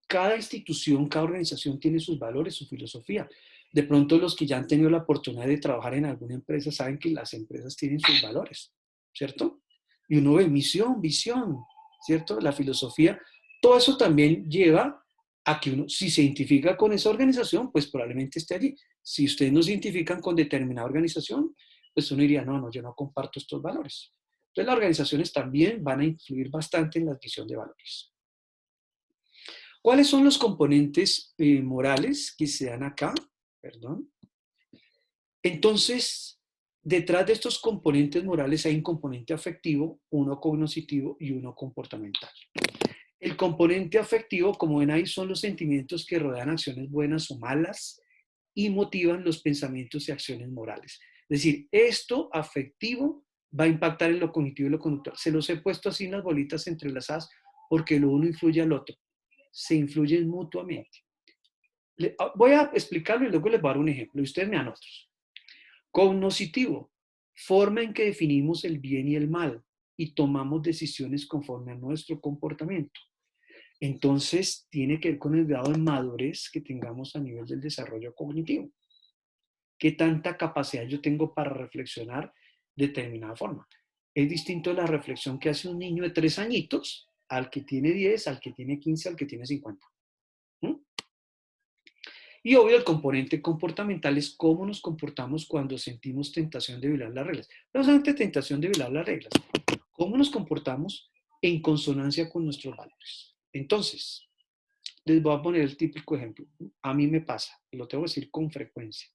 Cada institución, cada organización tiene sus valores, su filosofía. De pronto los que ya han tenido la oportunidad de trabajar en alguna empresa saben que las empresas tienen sus valores, ¿cierto? Y uno ve misión, visión, ¿cierto? La filosofía. Todo eso también lleva a que uno, si se identifica con esa organización, pues probablemente esté allí. Si ustedes no se identifican con determinada organización, pues uno diría, no, yo no comparto estos valores. Entonces las organizaciones también van a influir bastante en la adquisición de valores. ¿Cuáles son los componentes morales que se dan acá? Perdón. Entonces, detrás de estos componentes morales hay un componente afectivo, uno cognitivo y uno comportamental. El componente afectivo, como ven ahí, son los sentimientos que rodean acciones buenas o malas y motivan los pensamientos y acciones morales. Es decir, esto afectivo va a impactar en lo cognitivo y lo conductual. Se los he puesto así en las bolitas entrelazadas porque lo uno influye al otro. Se influyen mutuamente. Voy a explicarlo y luego les voy a dar un ejemplo y ustedes me dan otros. Cognoscitivo, forma en que definimos el bien y el mal y tomamos decisiones conforme a nuestro comportamiento. Entonces, tiene que ver con el grado de madurez que tengamos a nivel del desarrollo cognitivo. ¿Qué tanta capacidad yo tengo para reflexionar de determinada forma? Es distinto la reflexión que hace un niño de 3 añitos al que tiene 10, al que tiene 15, al que tiene 50. Y obvio, el componente comportamental es cómo nos comportamos cuando sentimos tentación de violar las reglas. No solamente tentación de violar las reglas, cómo nos comportamos en consonancia con nuestros valores. Entonces, les voy a poner el típico ejemplo. A mí me pasa, y lo tengo que decir con frecuencia.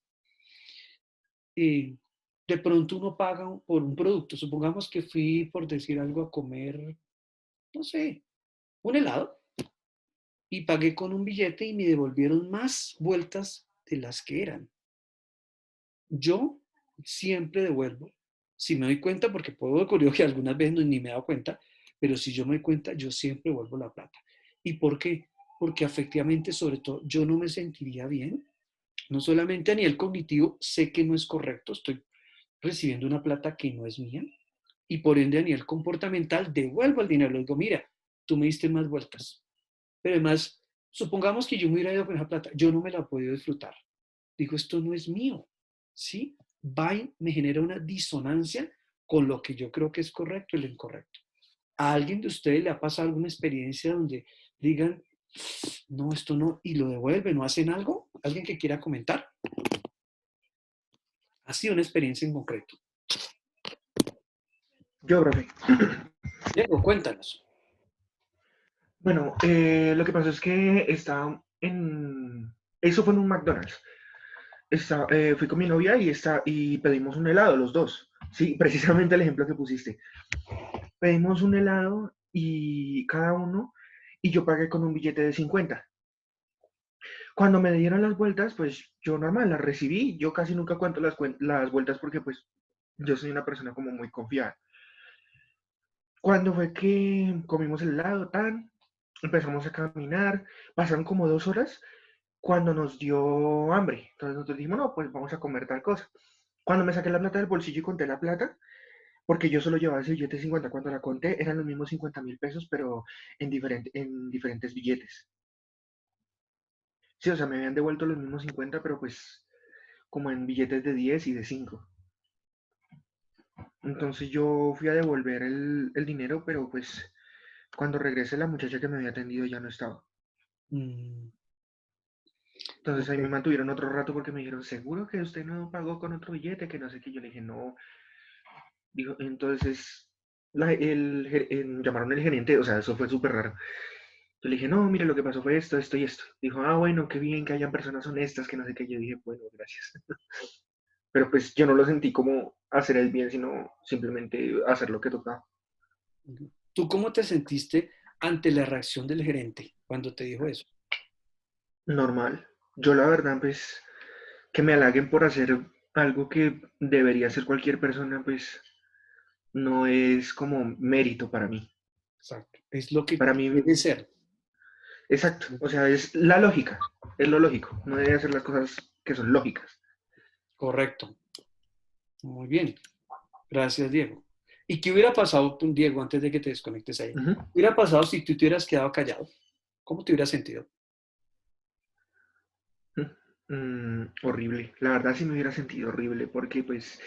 De pronto uno paga por un producto. Supongamos que fui, por decir algo, a comer, no sé, un helado. Y pagué con un billete y me devolvieron más vueltas de las que eran. Yo siempre devuelvo, si me doy cuenta, porque puedo ocurrir que algunas veces ni me he dado cuenta, pero si yo me doy cuenta, yo siempre devuelvo la plata. ¿Y por qué? Porque efectivamente, sobre todo, yo no me sentiría bien, no solamente a nivel cognitivo, sé que no es correcto, estoy recibiendo una plata que no es mía, y por ende a nivel comportamental devuelvo el dinero, le digo, mira, tú me diste más vueltas, pero además, supongamos que yo me hubiera ido con esa plata, yo no me la he podido disfrutar. Digo, esto no es mío, ¿sí? Va y me genera una disonancia con lo que yo creo que es correcto y lo incorrecto. ¿A alguien de ustedes le ha pasado alguna experiencia donde digan, no, esto no, y lo devuelven o hacen algo? ¿Alguien que quiera comentar? ¿Ha sido una experiencia en concreto? Yo, profe. Diego, cuéntanos. Bueno, lo que pasó es que estaba en... Eso fue en un McDonald's. Fui con mi novia y pedimos un helado, los dos. Sí, precisamente el ejemplo que pusiste. Pedimos un helado y cada uno, y yo pagué con un billete de 50. Cuando me dieron las vueltas, pues yo normal, las recibí. Yo casi nunca cuento las vueltas porque pues yo soy una persona como muy confiada. Cuando fue que comimos el helado, empezamos a caminar, pasaron como 2 horas cuando nos dio hambre. Entonces nosotros dijimos, no, pues vamos a comer tal cosa. Cuando me saqué la plata del bolsillo y conté la plata, porque yo solo llevaba ese billete de 50, cuando la conté eran los mismos 50.000 pesos, pero en diferentes billetes. Sí, o sea, me habían devuelto los mismos 50, pero pues como en billetes de 10 y de 5. Entonces yo fui a devolver el dinero, pero pues cuando regresé la muchacha que me había atendido ya no estaba. Mm, Entonces ahí me ok. mantuvieron otro rato porque me dijeron, ¿seguro que usted no pagó con otro billete? Que no sé qué. Yo le dije, no. Dijo, entonces llamaron el gerente, o sea, eso fue súper raro. Yo le dije, no, mire, lo que pasó fue esto, esto y esto. Dijo, ah, bueno, qué bien que hayan personas honestas, que no sé qué. Yo dije, bueno, gracias. Pero pues yo no lo sentí como hacer el bien, sino simplemente hacer lo que tocaba. ¿Tú cómo te sentiste ante la reacción del gerente cuando te dijo eso? Normal. Yo la verdad, pues, que me halaguen por hacer algo que debería hacer cualquier persona, pues, no es como mérito para mí. Exacto. Es lo que Para mí, debe ser. exacto. O sea, es la lógica, es lo lógico. No debe hacer las cosas que son lógicas. Correcto. Muy bien. Gracias, Diego. ¿Y qué hubiera pasado, Diego, antes de que te desconectes ahí? Ujú. ¿Qué hubiera pasado si tú te hubieras quedado callado? ¿Cómo te hubieras sentido? Horrible. La verdad sí me hubiera sentido horrible porque pues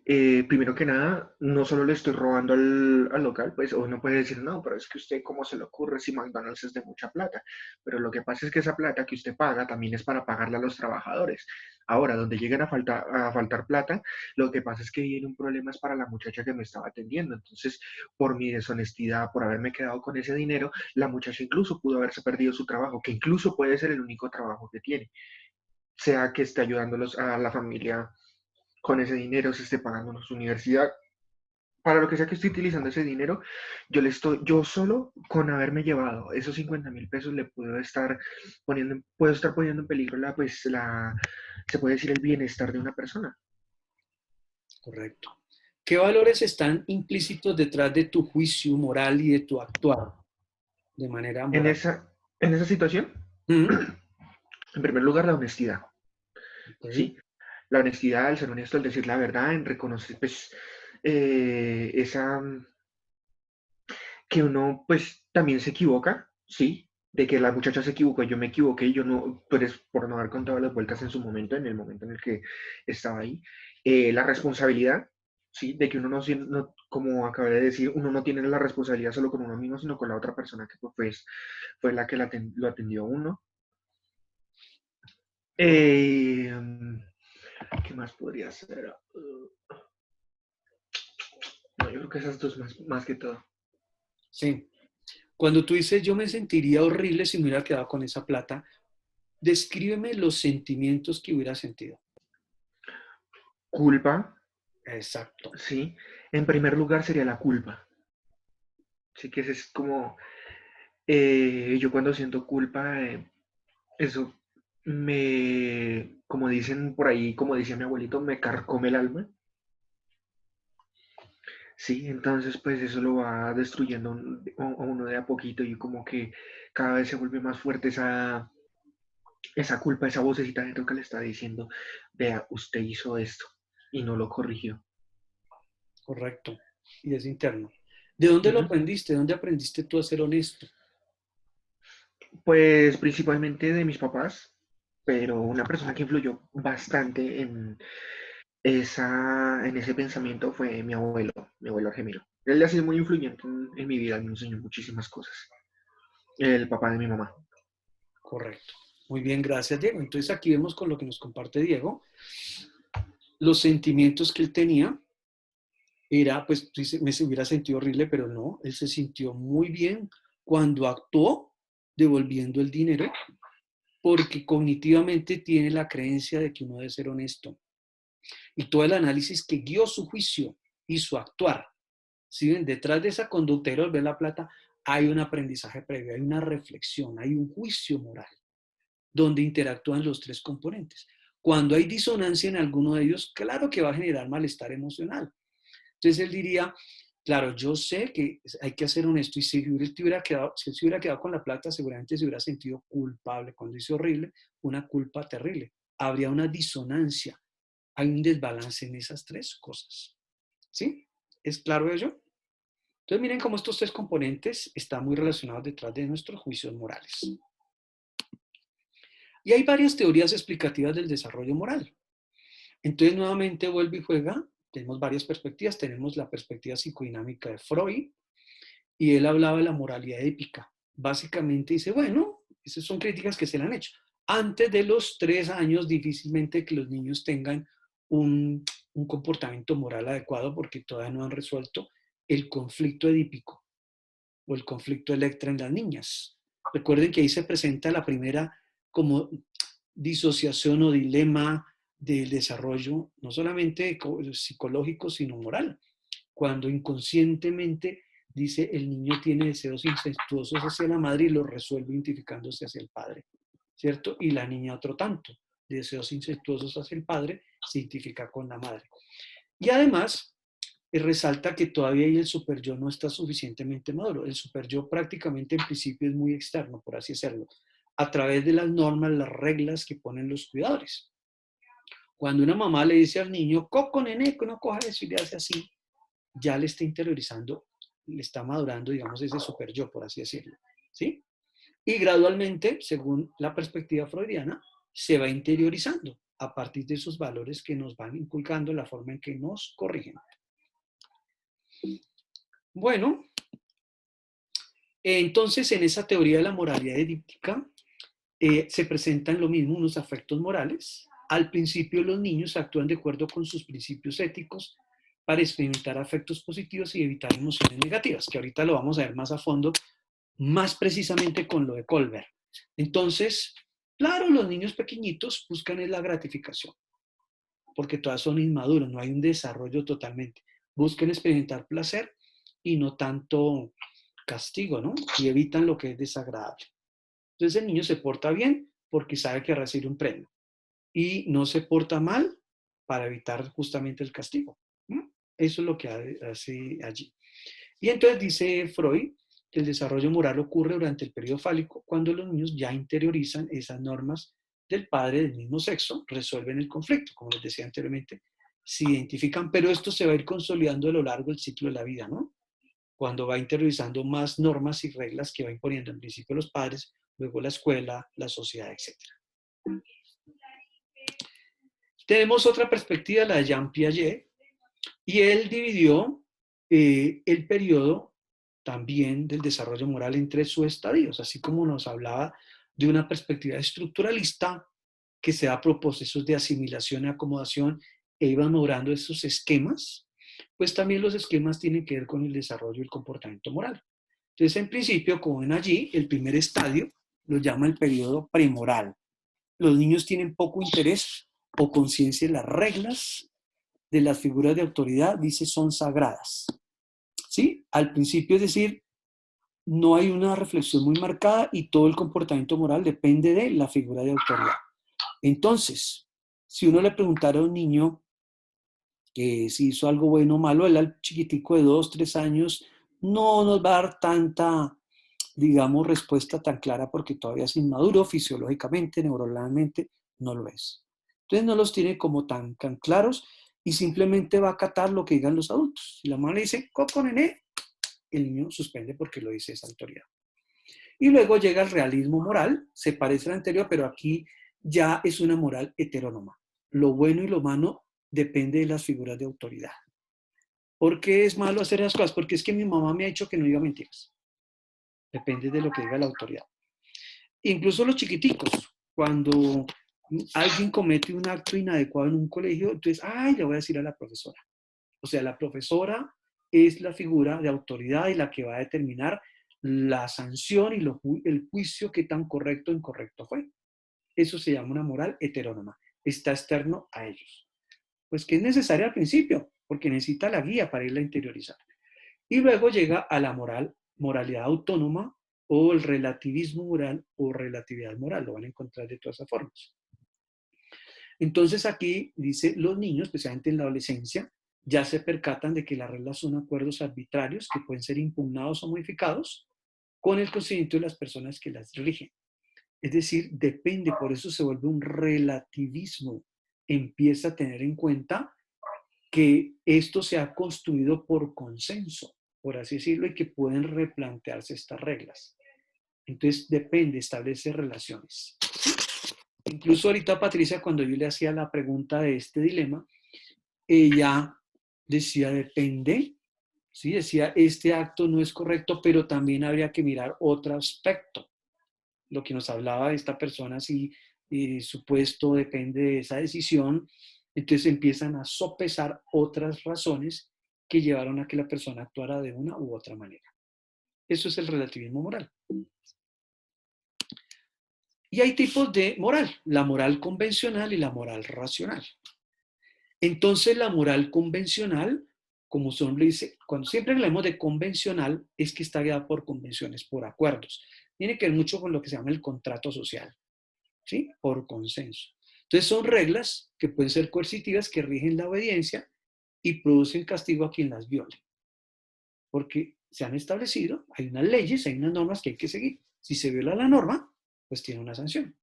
primero que nada, no solo le estoy robando al local, pues uno puede decir, no, pero es que usted cómo se le ocurre si McDonald's es de mucha plata. Pero lo que pasa es que esa plata que usted paga también es para pagarle a los trabajadores. Ahora, donde lleguen a faltar plata, lo que pasa es que viene un problema es para la muchacha que me estaba atendiendo. Entonces, por mi deshonestidad, por haberme quedado con ese dinero, la muchacha incluso pudo haberse perdido su trabajo, que incluso puede ser el único trabajo que tiene, sea que esté ayudándolos a la familia con ese dinero, se esté pagando su universidad. Para lo que sea que estoy utilizando ese dinero, yo solo con haberme llevado esos 50.000 pesos le puedo estar poniendo en peligro se puede decir el bienestar de una persona. Correcto. ¿Qué valores están implícitos detrás de tu juicio moral y de tu actuar de manera En moral? esa situación, ¿Mm? en primer lugar, la honestidad, Ok. ¿sí? La honestidad, el ser honesto, el decir la verdad, en reconocer, pues, esa, que uno pues también se equivoca, sí, de que la muchacha se equivocó, yo me equivoqué, yo no, pues por no haber contado las vueltas en su momento, en el momento en el que estaba ahí. La responsabilidad, sí, de que uno como acabé de decir, uno no tiene la responsabilidad solo con uno mismo, sino con la otra persona que pues, fue la que lo atendió a uno. Eh, ¿Qué más podría ser? No, yo creo que esas dos más que todo. Sí. Cuando tú dices yo me sentiría horrible si me hubiera quedado con esa plata, descríbeme los sentimientos que hubiera sentido. Culpa, Exacto. sí. En primer lugar sería la culpa. Sí que ese es como, yo cuando siento culpa, eso como dicen por ahí, como decía mi abuelito, me carcome el alma. Sí, entonces pues eso lo va destruyendo a uno de a poquito y como que cada vez se vuelve más fuerte esa culpa, esa vocecita dentro que le está diciendo, vea, usted hizo esto y no lo corrigió. Correcto. Y es interno. ¿De dónde lo Ujú. aprendiste? ¿De dónde aprendiste tú a ser honesto? Pues principalmente de mis papás, pero una persona que influyó bastante en ese pensamiento fue mi abuelo Argemiro. Él ha sido muy influyente en mi vida, me enseñó muchísimas cosas. El papá de mi mamá. Correcto. Muy bien, gracias, Diego. Entonces aquí vemos con lo que nos comparte Diego, los sentimientos que él tenía era, pues, me se hubiera sentido horrible, pero no, él se sintió muy bien cuando actuó devolviendo el dinero, porque cognitivamente tiene la creencia de que uno debe ser honesto. Y todo el análisis que guió su juicio y su actuar, ¿sí ven? Detrás de esa conducta de devolver la plata hay un aprendizaje previo, hay una reflexión, hay un juicio moral, donde interactúan los tres componentes. Cuando hay disonancia en alguno de ellos, claro que va a generar malestar emocional. Entonces él diría, claro, yo sé que hay que ser honesto y si él se hubiera quedado con la plata, seguramente se hubiera sentido culpable. Cuando dice horrible, una culpa terrible. Habría una disonancia, hay un desbalance en esas tres cosas. ¿Sí? ¿Es claro ello? Entonces miren cómo estos tres componentes están muy relacionados detrás de nuestros juicios morales. Y hay varias teorías explicativas del desarrollo moral. Entonces nuevamente vuelve y juega. Tenemos varias perspectivas. Tenemos la perspectiva psicodinámica de Freud y él hablaba de la moralidad épica. Básicamente dice, bueno, esas son críticas que se le han hecho. Antes de los 3 años difícilmente que los niños tengan un comportamiento moral adecuado porque todavía no han resuelto el conflicto edípico o el conflicto Electra en las niñas. Recuerden que ahí se presenta la primera como disociación o dilema del desarrollo, no solamente psicológico, sino moral. Cuando inconscientemente dice el niño tiene deseos incestuosos hacia la madre y los resuelve identificándose hacia el padre, ¿cierto? Y la niña otro tanto, deseos incestuosos hacia el padre, se identifica con la madre. Y además, resalta que todavía el superyo no está suficientemente maduro. El superyo prácticamente en principio es muy externo, por así decirlo, a través de las normas, las reglas que ponen los cuidadores. Cuando una mamá le dice al niño, coco, nene, que no coja eso y le hace así, ya le está interiorizando, le está madurando, digamos, ese superyo, por así decirlo. ¿Sí? Y gradualmente, según la perspectiva freudiana, se va interiorizando a partir de esos valores que nos van inculcando, la forma en que nos corrigen. Bueno, entonces en esa teoría de la moralidad edíptica se presentan lo mismo unos afectos morales. Al principio los niños actúan de acuerdo con sus principios éticos para experimentar afectos positivos y evitar emociones negativas, que ahorita lo vamos a ver más a fondo, más precisamente con lo de Colbert. Entonces, claro, los niños pequeñitos buscan la gratificación, porque todas son inmaduros, no hay un desarrollo totalmente. Buscan experimentar placer y no tanto castigo, ¿no? Y evitan lo que es desagradable. Entonces el niño se porta bien porque sabe que recibe un premio y no se porta mal para evitar justamente el castigo. ¿No? Eso es lo que hace allí. Y entonces dice Freud que el desarrollo moral ocurre durante el periodo fálico cuando los niños ya interiorizan esas normas del padre del mismo sexo, resuelven el conflicto, como les decía anteriormente, se identifican, pero esto se va a ir consolidando a lo largo del ciclo de la vida, ¿no? Cuando va interiorizando más normas y reglas que va imponiendo en principio los padres, luego la escuela, la sociedad, etc. Tenemos otra perspectiva, la de Jean Piaget, y él dividió el periodo también del desarrollo moral en 3 subestadios, así como nos hablaba de una perspectiva estructuralista que se da por procesos de asimilación y acomodación e iban madurando esos esquemas, pues también los esquemas tienen que ver con el desarrollo del comportamiento moral. Entonces, en principio, como ven allí, el primer estadio lo llama el periodo premoral. Los niños tienen poco interés o conciencia de las reglas de las figuras de autoridad, dice, son sagradas. ¿Sí? Al principio, es decir, no hay una reflexión muy marcada y todo el comportamiento moral depende de la figura de autoridad. Entonces, si uno le preguntara a un niño que si hizo algo bueno o malo, él al chiquitico de 2, 3 años no nos va a dar tanta, digamos, respuesta tan clara porque todavía es inmaduro fisiológicamente, neuronalmente, no lo es. Entonces no los tiene como tan claros y simplemente va a acatar lo que digan los adultos. Si la mamá le dice, coco, nené, el niño suspende porque lo dice esa autoridad. Y luego llega el realismo moral, se parece al anterior, pero aquí ya es una moral heterónoma. Lo bueno y lo malo depende de las figuras de autoridad. ¿Por qué es malo hacer esas cosas? Porque es que mi mamá me ha dicho que no diga mentiras. Depende de lo que diga la autoridad. Incluso los chiquiticos, cuando alguien comete un acto inadecuado en un colegio, entonces, ay, le voy a decir a la profesora. O sea, la profesora es la figura de autoridad y la que va a determinar la sanción y el juicio que tan correcto o incorrecto fue. Eso se llama una moral heterónoma. Está externo a ellos. Pues que es necesaria al principio, porque necesita la guía para irla a interiorizar. Y luego llega a la moralidad autónoma o el relativismo moral o relatividad moral. Lo van a encontrar de todas esas formas. Entonces aquí dice, los niños, especialmente en la adolescencia, ya se percatan de que las reglas son acuerdos arbitrarios que pueden ser impugnados o modificados con el consentimiento de las personas que las rigen. Es decir, depende, por eso se vuelve un relativismo. Empieza a tener en cuenta que esto se ha construido por consenso, por así decirlo, y que pueden replantearse estas reglas. Entonces, depende, establece relaciones. Incluso ahorita Patricia, cuando yo le hacía la pregunta de este dilema, ella decía, depende, ¿sí? Decía, este acto no es correcto, pero también habría que mirar otro aspecto. Lo que nos hablaba de esta persona, si su puesto depende de esa decisión, entonces empiezan a sopesar otras razones que llevaron a que la persona actuara de una u otra manera. Eso es el relativismo moral. Y hay tipos de moral, la moral convencional y la moral racional. Entonces la moral convencional, como su nombre dice, cuando siempre hablamos de convencional, es que está guiada por convenciones, por acuerdos. Tiene que ver mucho con lo que se llama el contrato social, ¿sí? Por consenso. Entonces son reglas que pueden ser coercitivas, que rigen la obediencia y producen castigo a quien las viole. Porque se han establecido, hay unas leyes, hay unas normas que hay que seguir. Si se viola la norma, pues tiene una sanción,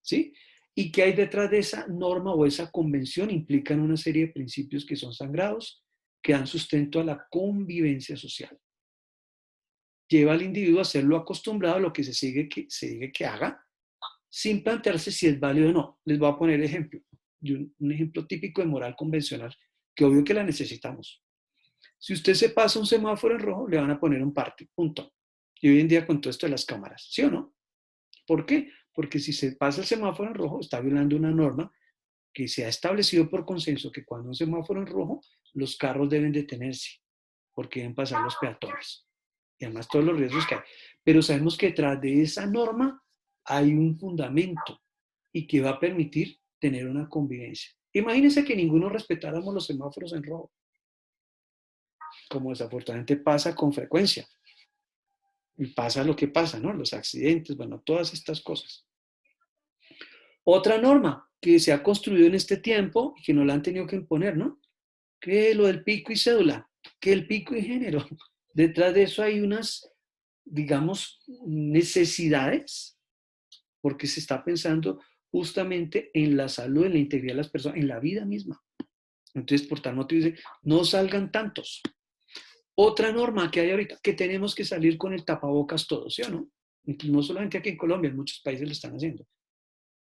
¿sí? ¿Y qué hay detrás de esa norma o esa convención? Implican una serie de principios que son sagrados, que dan sustento a la convivencia social. Lleva al individuo a hacerlo acostumbrado a lo que se sigue que haga, sin plantearse si es válido o no. Les voy a poner ejemplo, un ejemplo típico de moral convencional, que obvio que la necesitamos. Si usted se pasa un semáforo en rojo, le van a poner un parte, punto. Y hoy en día con todo esto de las cámaras, ¿sí o no? ¿Por qué? Porque si se pasa el semáforo en rojo, está violando una norma que se ha establecido por consenso que cuando un semáforo en rojo, los carros deben detenerse, porque deben pasar los peatones. Y además todos los riesgos que hay. Pero sabemos que detrás de esa norma hay un fundamento y que va a permitir tener una convivencia. Imagínense que ninguno respetáramos los semáforos en rojo, como desafortunadamente pasa con frecuencia. Y pasa lo que pasa, ¿no? Los accidentes, bueno, todas estas cosas. Otra norma que se ha construido en este tiempo y que no la han tenido que imponer, ¿no? Que lo del pico y cédula, que el pico y género. Detrás de eso hay unas, digamos, necesidades, porque se está pensando justamente en la salud, en la integridad de las personas, en la vida misma. Entonces, por tal motivo dice, no salgan tantos. Otra norma que hay ahorita, que tenemos que salir con el tapabocas todos, ¿sí o no? No solamente aquí en Colombia, en muchos países lo están haciendo,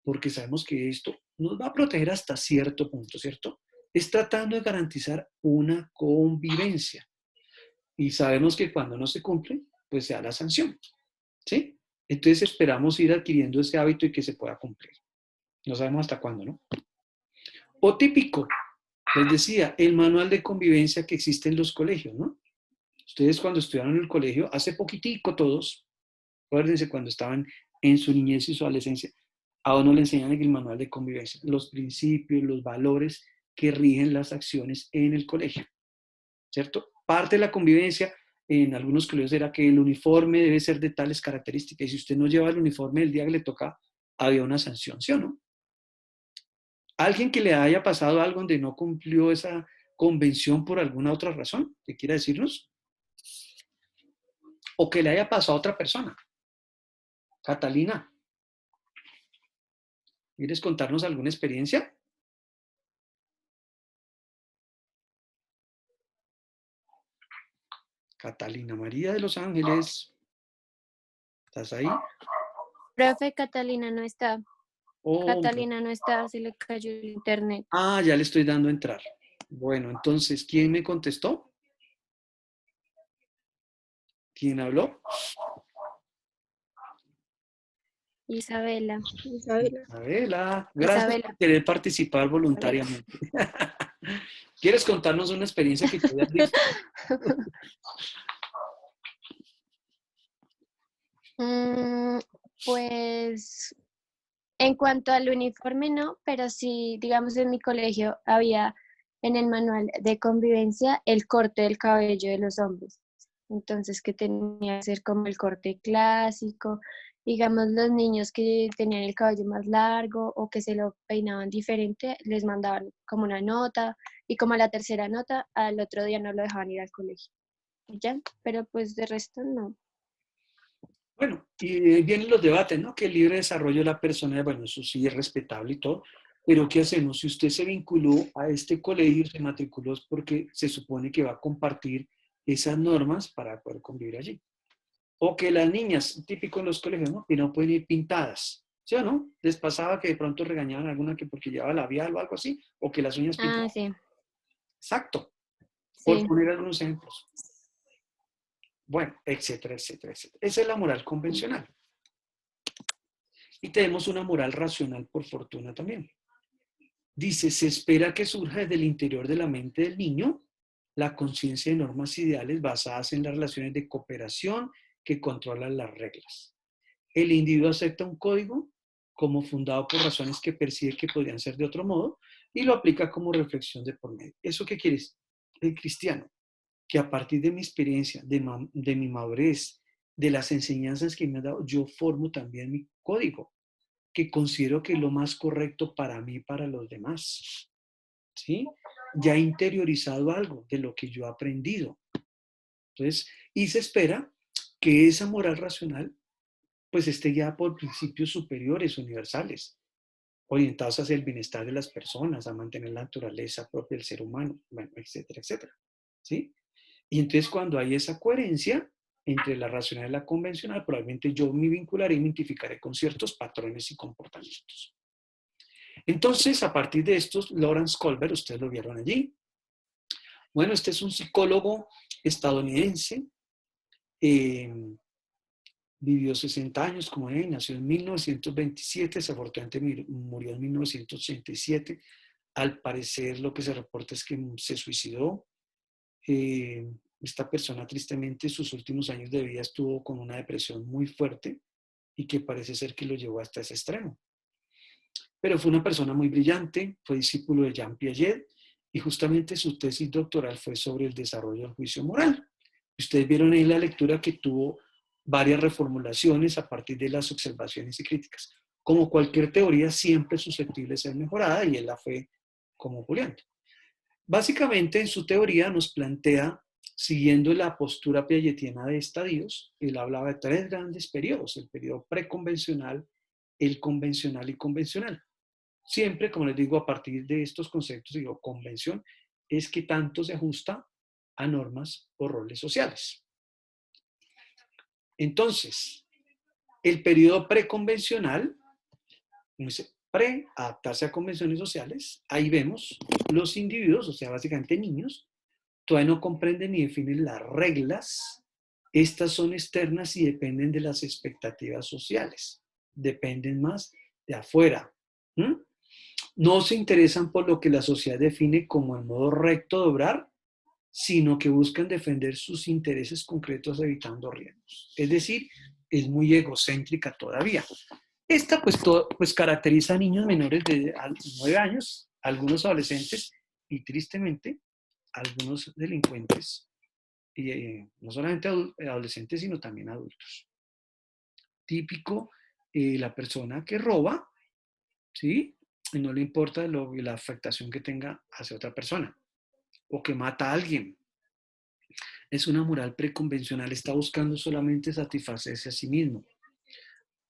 porque sabemos que esto nos va a proteger hasta cierto punto, ¿cierto? Es tratando de garantizar una convivencia. Y sabemos que cuando no se cumple, pues se da la sanción, ¿sí? Entonces esperamos ir adquiriendo ese hábito y que se pueda cumplir. No sabemos hasta cuándo, ¿no? O típico, les decía, el manual de convivencia que existe en los colegios, ¿no? Ustedes cuando estudiaron en el colegio, hace poquitico todos, acuérdense cuando estaban en su niñez y su adolescencia, a uno le enseñan el manual de convivencia, los principios, los valores que rigen las acciones en el colegio, ¿cierto? Parte de la convivencia en algunos colegios era que el uniforme debe ser de tales características y si usted no lleva el uniforme el día que le toca, había una sanción, ¿sí o no? ¿Alguien que le haya pasado algo donde no cumplió esa convención por alguna otra razón? ¿Qué quiere decirnos? O que le haya pasado a otra persona. Catalina, ¿quieres contarnos alguna experiencia? Catalina María de los Ángeles, ¿estás ahí? Profe, Catalina no está. Oh, Catalina no está, se le cayó el internet. ya le estoy dando a entrar. Bueno, entonces, ¿quién me contestó? ¿Quién habló? Isabela. Isabela, gracias Isabela. por querer participar voluntariamente. ¿Quieres contarnos una experiencia que tú hayas visto? Pues en cuanto al uniforme no, pero sí, digamos, en mi colegio había en el manual de convivencia el corte del cabello de los hombres. Entonces, que tenía que ser como el corte clásico, digamos, los niños que tenían el cabello más largo o que se lo peinaban diferente, les mandaban como una nota y como a la tercera nota, al otro día no lo dejaban ir al colegio. Y ya, pero pues de resto no. Bueno, y vienen los debates, ¿no? Que el libre desarrollo de la persona, bueno, eso sí es respetable y todo, pero ¿qué hacemos? Si usted se vinculó a este colegio, se matriculó es porque se supone que va a compartir esas normas para poder convivir allí. O que las niñas, típico en los colegios, ¿no? Que no pueden ir pintadas, ¿sí o no? Les pasaba que de pronto regañaban a alguna que porque llevaba labial o algo así, o que las uñas pintadas. Sí. Exacto, por Sí. poner algunos ejemplos. Bueno, etcétera, etcétera, etcétera. Esa es la moral convencional. Y tenemos una moral racional, por fortuna también. Dice, se espera que surja desde el interior de la mente del niño la conciencia de normas ideales basadas en las relaciones de cooperación que controlan las reglas. El individuo acepta un código como fundado por razones que percibe que podrían ser de otro modo y lo aplica como reflexión de por medio. ¿Eso qué quieres? El cristiano, que a partir de mi experiencia, de mi madurez, de las enseñanzas que me ha dado, yo formo también mi código, que considero que es lo más correcto para mí y para los demás. ¿Sí? Ya he interiorizado algo de lo que yo he aprendido. Entonces, y se espera que esa moral racional pues esté guiada por principios superiores, universales, orientados hacia el bienestar de las personas, a mantener la naturaleza propia del ser humano, bueno, etcétera, etcétera. ¿Sí? Y entonces cuando hay esa coherencia entre la racional y la convencional, probablemente yo me vincularé y me identificaré con ciertos patrones y comportamientos. Entonces, a partir de estos, Lawrence Kohlberg, ustedes lo vieron allí. Bueno, este es un psicólogo estadounidense, vivió 60 años, como él, nació en 1927, desafortunadamente murió en 1987. Al parecer, lo que se reporta es que se suicidó. Esta persona, tristemente, sus últimos años de vida estuvo con una depresión muy fuerte y que parece ser que lo llevó hasta ese extremo. Pero fue una persona muy brillante, fue discípulo de Jean Piaget y justamente su tesis doctoral fue sobre el desarrollo del juicio moral. Ustedes vieron ahí la lectura que tuvo varias reformulaciones a partir de las observaciones y críticas. Como cualquier teoría, siempre es susceptible de ser mejorada y él la fue como puliendo. Básicamente, en su teoría nos plantea, siguiendo la postura piagetiana de estadios, él hablaba de tres grandes periodos: el periodo preconvencional, el convencional y convencional. Siempre, como les digo, a partir de estos conceptos, digo, convención es que tanto se ajusta a normas o roles sociales. Entonces, el periodo preconvencional, pre-adaptarse a convenciones sociales, ahí vemos los individuos, o sea, básicamente niños, todavía no comprenden ni definen las reglas. Estas son externas y dependen de las expectativas sociales. Dependen más de afuera. No se interesan por lo que la sociedad define como el modo recto de obrar, sino que buscan defender sus intereses concretos evitando riesgos. Es decir, es muy egocéntrica todavía. Esta pues caracteriza a niños menores de 9 años, algunos adolescentes y tristemente algunos delincuentes, no solamente adolescentes, sino también adultos. Típico, la persona que roba, ¿sí? y no le importa la afectación que tenga hacia otra persona, o que mata a alguien. Es una moral preconvencional, está buscando solamente satisfacerse a sí mismo.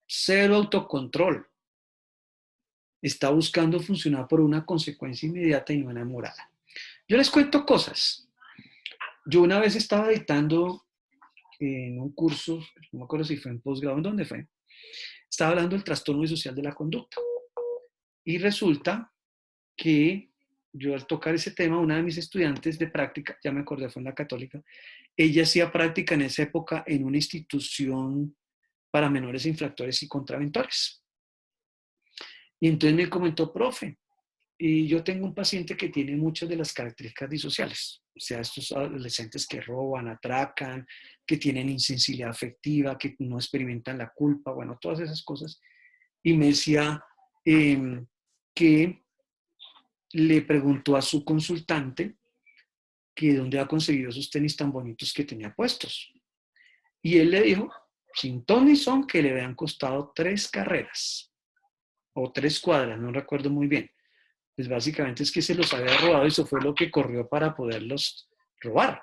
Cero autocontrol. Está buscando funcionar por una consecuencia inmediata y no enamorada. Yo les cuento cosas. Yo una vez estaba editando en un curso, no me acuerdo si fue en posgrado, ¿en dónde fue? Estaba hablando del trastorno disocial de la conducta. Y resulta que yo al tocar ese tema, una de mis estudiantes de práctica, ya me acordé, fue en la Católica, ella hacía práctica en esa época en una institución para menores infractores y contraventores. Y entonces me comentó, profe, y yo tengo un paciente que tiene muchas de las características disociales, o sea, estos adolescentes que roban, atracan, que tienen insensibilidad afectiva, que no experimentan la culpa, bueno, todas esas cosas. Y me decía que le preguntó a su consultante que dónde ha conseguido esos tenis tan bonitos que tenía puestos. Y él le dijo, sin ton ni son, que le habían costado 3 carreras o 3 cuadras, no recuerdo muy bien. Pues básicamente es que se los había robado y eso fue lo que corrió para poderlos robar.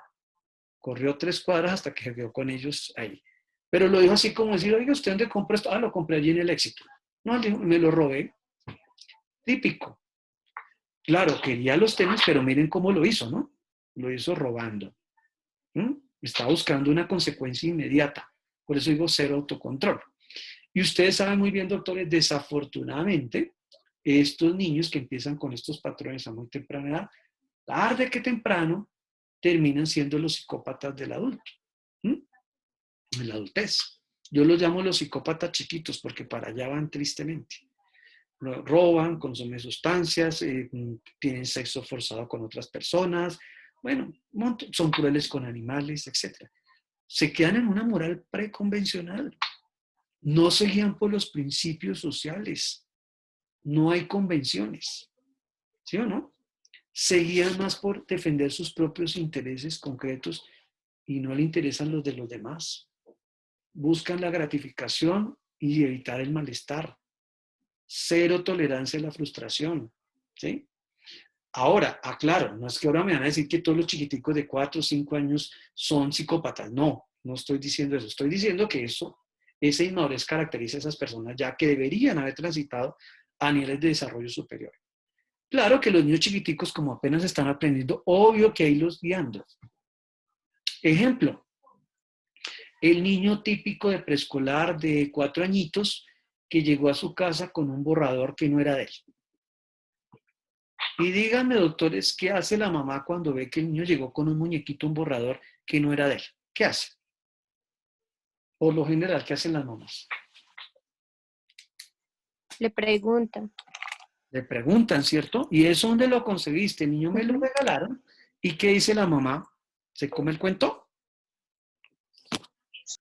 Corrió 3 cuadras hasta que se quedó con ellos ahí. Pero lo dijo así como decir, oiga, ¿usted dónde compró esto? Ah, lo compré allí en el Éxito. No, me lo robé. Típico. Claro, quería los tenis, pero miren cómo lo hizo, ¿no? Lo hizo robando. Está buscando una consecuencia inmediata. Por eso digo cero autocontrol. Y ustedes saben muy bien, doctores, desafortunadamente, estos niños que empiezan con estos patrones a muy temprana edad, tarde que temprano, terminan siendo los psicópatas del adulto, en la adultez. Yo los llamo los psicópatas chiquitos porque para allá van tristemente. Roban, consumen sustancias, tienen sexo forzado con otras personas, bueno, son crueles con animales, etc. Se quedan en una moral preconvencional. No se guían por los principios sociales. No hay convenciones. ¿Sí o no? Se guían más por defender sus propios intereses concretos y no le interesan los de los demás. Buscan la gratificación y evitar el malestar. Cero tolerancia a la frustración. ¿Sí? Ahora, aclaro, no es que ahora me van a decir que todos los chiquiticos de 4 o 5 años son psicópatas. No, no estoy diciendo eso. Estoy diciendo que esa inmadurez caracteriza a esas personas ya que deberían haber transitado a niveles de desarrollo superior. Claro que los niños chiquiticos, como apenas están aprendiendo, obvio que hay los guiando. Ejemplo, el niño típico de preescolar de 4 añitos que llegó a su casa con un borrador que no era de él. Y díganme, doctores, ¿qué hace la mamá cuando ve que el niño llegó con un muñequito, un borrador que no era de él? ¿Qué hace? Por lo general, ¿qué hacen las mamás? Le preguntan. Le preguntan, ¿cierto? ¿Y eso dónde lo conseguiste? El niño me lo regalaron. ¿Y qué dice la mamá? ¿Se come el cuento?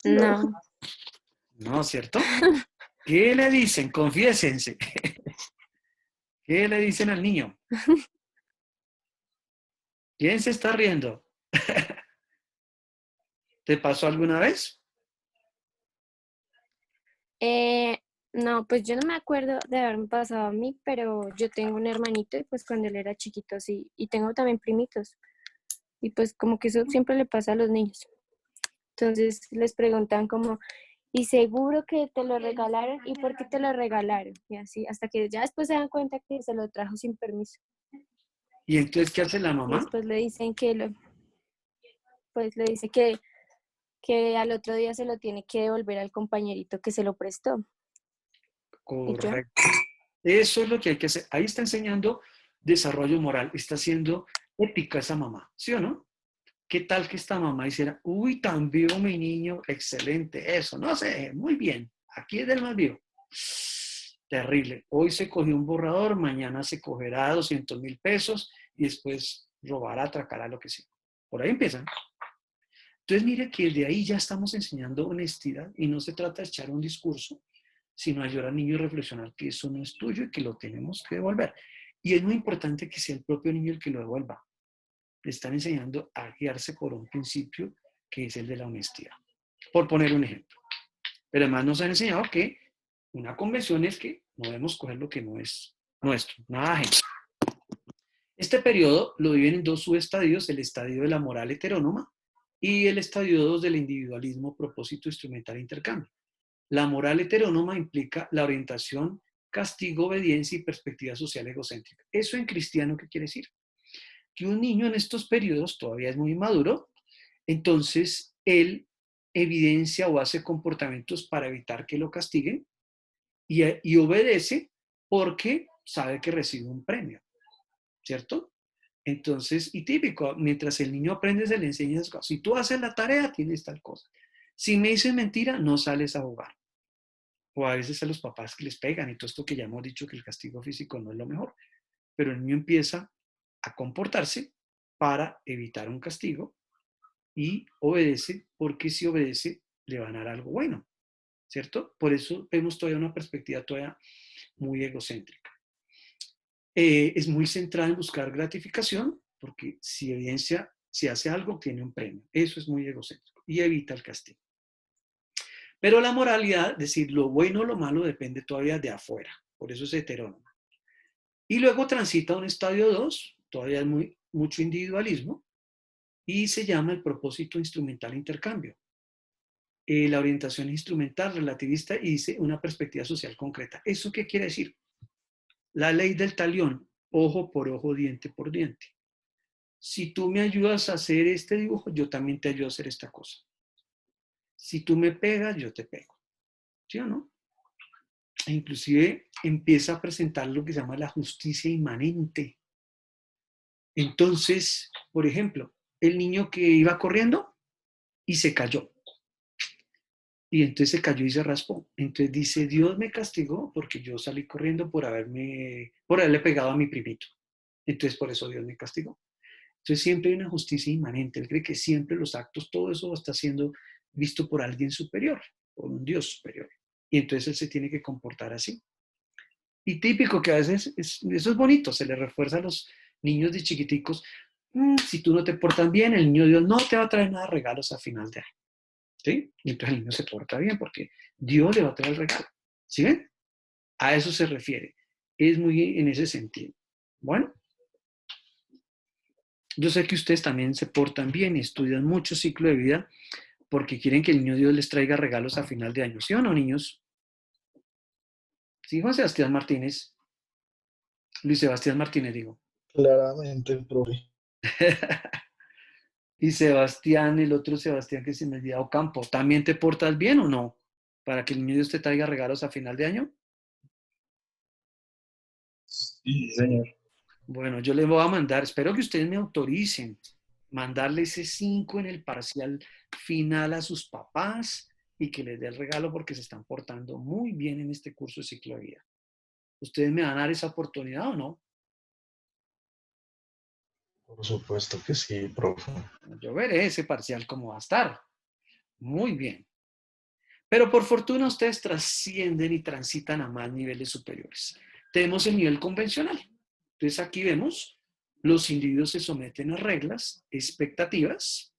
No. No, ¿cierto? ¿Qué le dicen? Confiésense. ¿Qué le dicen al niño? ¿Quién se está riendo? ¿Te pasó alguna vez? No, pues yo no me acuerdo de haberme pasado a mí, pero yo tengo un hermanito y pues cuando él era chiquito sí, y tengo también primitos. Y pues como que eso siempre le pasa a los niños. Entonces les preguntan como, ¿y seguro que te lo regalaron? ¿Y por qué te lo regalaron? Y así, hasta que ya después se dan cuenta que se lo trajo sin permiso. ¿Y entonces qué hace la Y mamá? después le dicen pues le dice que al otro día se lo tiene que devolver al compañerito que se lo prestó. Correcto. Eso es lo que hay que hacer. Ahí está enseñando desarrollo moral. Está siendo ética esa mamá, ¿sí o no? ¿Qué tal que esta mamá hiciera, uy, tan vivo mi niño, excelente, eso, no sé, muy bien, aquí es del más vivo. Terrible. Hoy se cogió un borrador, mañana se cogerá 200,000 pesos y después robará, atracará, lo que sea. Por ahí empiezan. Entonces, mire que de ahí ya estamos enseñando honestidad y no se trata de echar un discurso, sino ayudar al niño a reflexionar que eso no es tuyo y que lo tenemos que devolver. Y es muy importante que sea el propio niño el que lo devuelva. Le están enseñando a guiarse por un principio que es el de la honestidad. Por poner un ejemplo. Pero además nos han enseñado que una convención es que no debemos coger lo que no es nuestro, nada ajeno. Este periodo lo viven en dos subestadios, el estadio de la moral heterónoma y el estadio 2 del individualismo, propósito, instrumental, intercambio. La moral heterónoma implica la orientación, castigo, obediencia y perspectiva social egocéntrica. ¿Eso en cristiano qué quiere decir? Que un niño en estos periodos todavía es muy inmaduro, entonces él evidencia o hace comportamientos para evitar que lo castiguen y obedece porque sabe que recibe un premio, ¿cierto? Entonces, y típico, mientras el niño aprende se le enseña esas cosas. Si tú haces la tarea, tienes tal cosa. Si me dices mentira, no sales a jugar. O a veces a los papás que les pegan y todo esto que ya hemos dicho que el castigo físico no es lo mejor. Pero el niño empieza a comportarse para evitar un castigo y obedece porque si obedece le van a dar algo bueno, ¿cierto? Por eso vemos todavía una perspectiva todavía muy egocéntrica. Es muy centrada en buscar gratificación porque si evidencia, si hace algo, tiene un premio. Eso es muy egocéntrico y evita el castigo. Pero la moralidad, es decir, lo bueno o lo malo depende todavía de afuera. Por eso es heterónoma. Y luego transita a un estadio 2, todavía es mucho individualismo, y se llama el propósito instrumental intercambio. La orientación instrumental relativista y dice una perspectiva social concreta. ¿Eso qué quiere decir? La ley del talión, ojo por ojo, diente por diente. Si tú me ayudas a hacer este dibujo, yo también te ayudo a hacer esta cosa. Si tú me pegas, yo te pego. ¿Sí o no? E inclusive empieza a presentar lo que se llama la justicia inmanente. Entonces, por ejemplo, el niño que iba corriendo y se cayó. Y entonces se cayó y se raspó. Entonces dice, Dios me castigó porque yo salí corriendo por haberle pegado a mi primito. Entonces por eso Dios me castigó. Entonces siempre hay una justicia inmanente. Él cree que siempre los actos, todo eso está siendo visto por alguien superior, por un Dios superior. Y entonces él se tiene que comportar así. Y típico que a veces, eso es bonito, se le refuerza a los niños de chiquiticos. Si tú no te portas bien, el niño Dios no te va a traer nada de regalos a final de año. ¿Sí? Y entonces el niño se porta bien porque Dios le va a traer el regalo. ¿Sí ven? A eso se refiere. Es muy en ese sentido. Bueno, yo sé que ustedes también se portan bien y estudian mucho ciclo de vida porque quieren que el niño Dios les traiga regalos a final de año. ¿Sí o no, niños? Sí, Juan Sebastián Martínez. Luis Sebastián Martínez, digo. Claramente, profe. Y Sebastián, el otro Sebastián que se me olvidó, Campo, ¿también te portas bien o no? Para que el niño Dios te traiga regalos a final de año. Sí, señor. Bueno, yo les voy a mandar, espero que ustedes me autoricen, mandarle ese 5 en el parcial final a sus papás y que les dé el regalo porque se están portando muy bien en este curso de ciclo de vida. ¿Ustedes me van a dar esa oportunidad o no? Por supuesto que sí, profe. Yo veré ese parcial cómo va a estar. Muy bien. Pero por fortuna ustedes trascienden y transitan a más niveles superiores. Tenemos el nivel convencional. Entonces aquí vemos, los individuos se someten a reglas, expectativas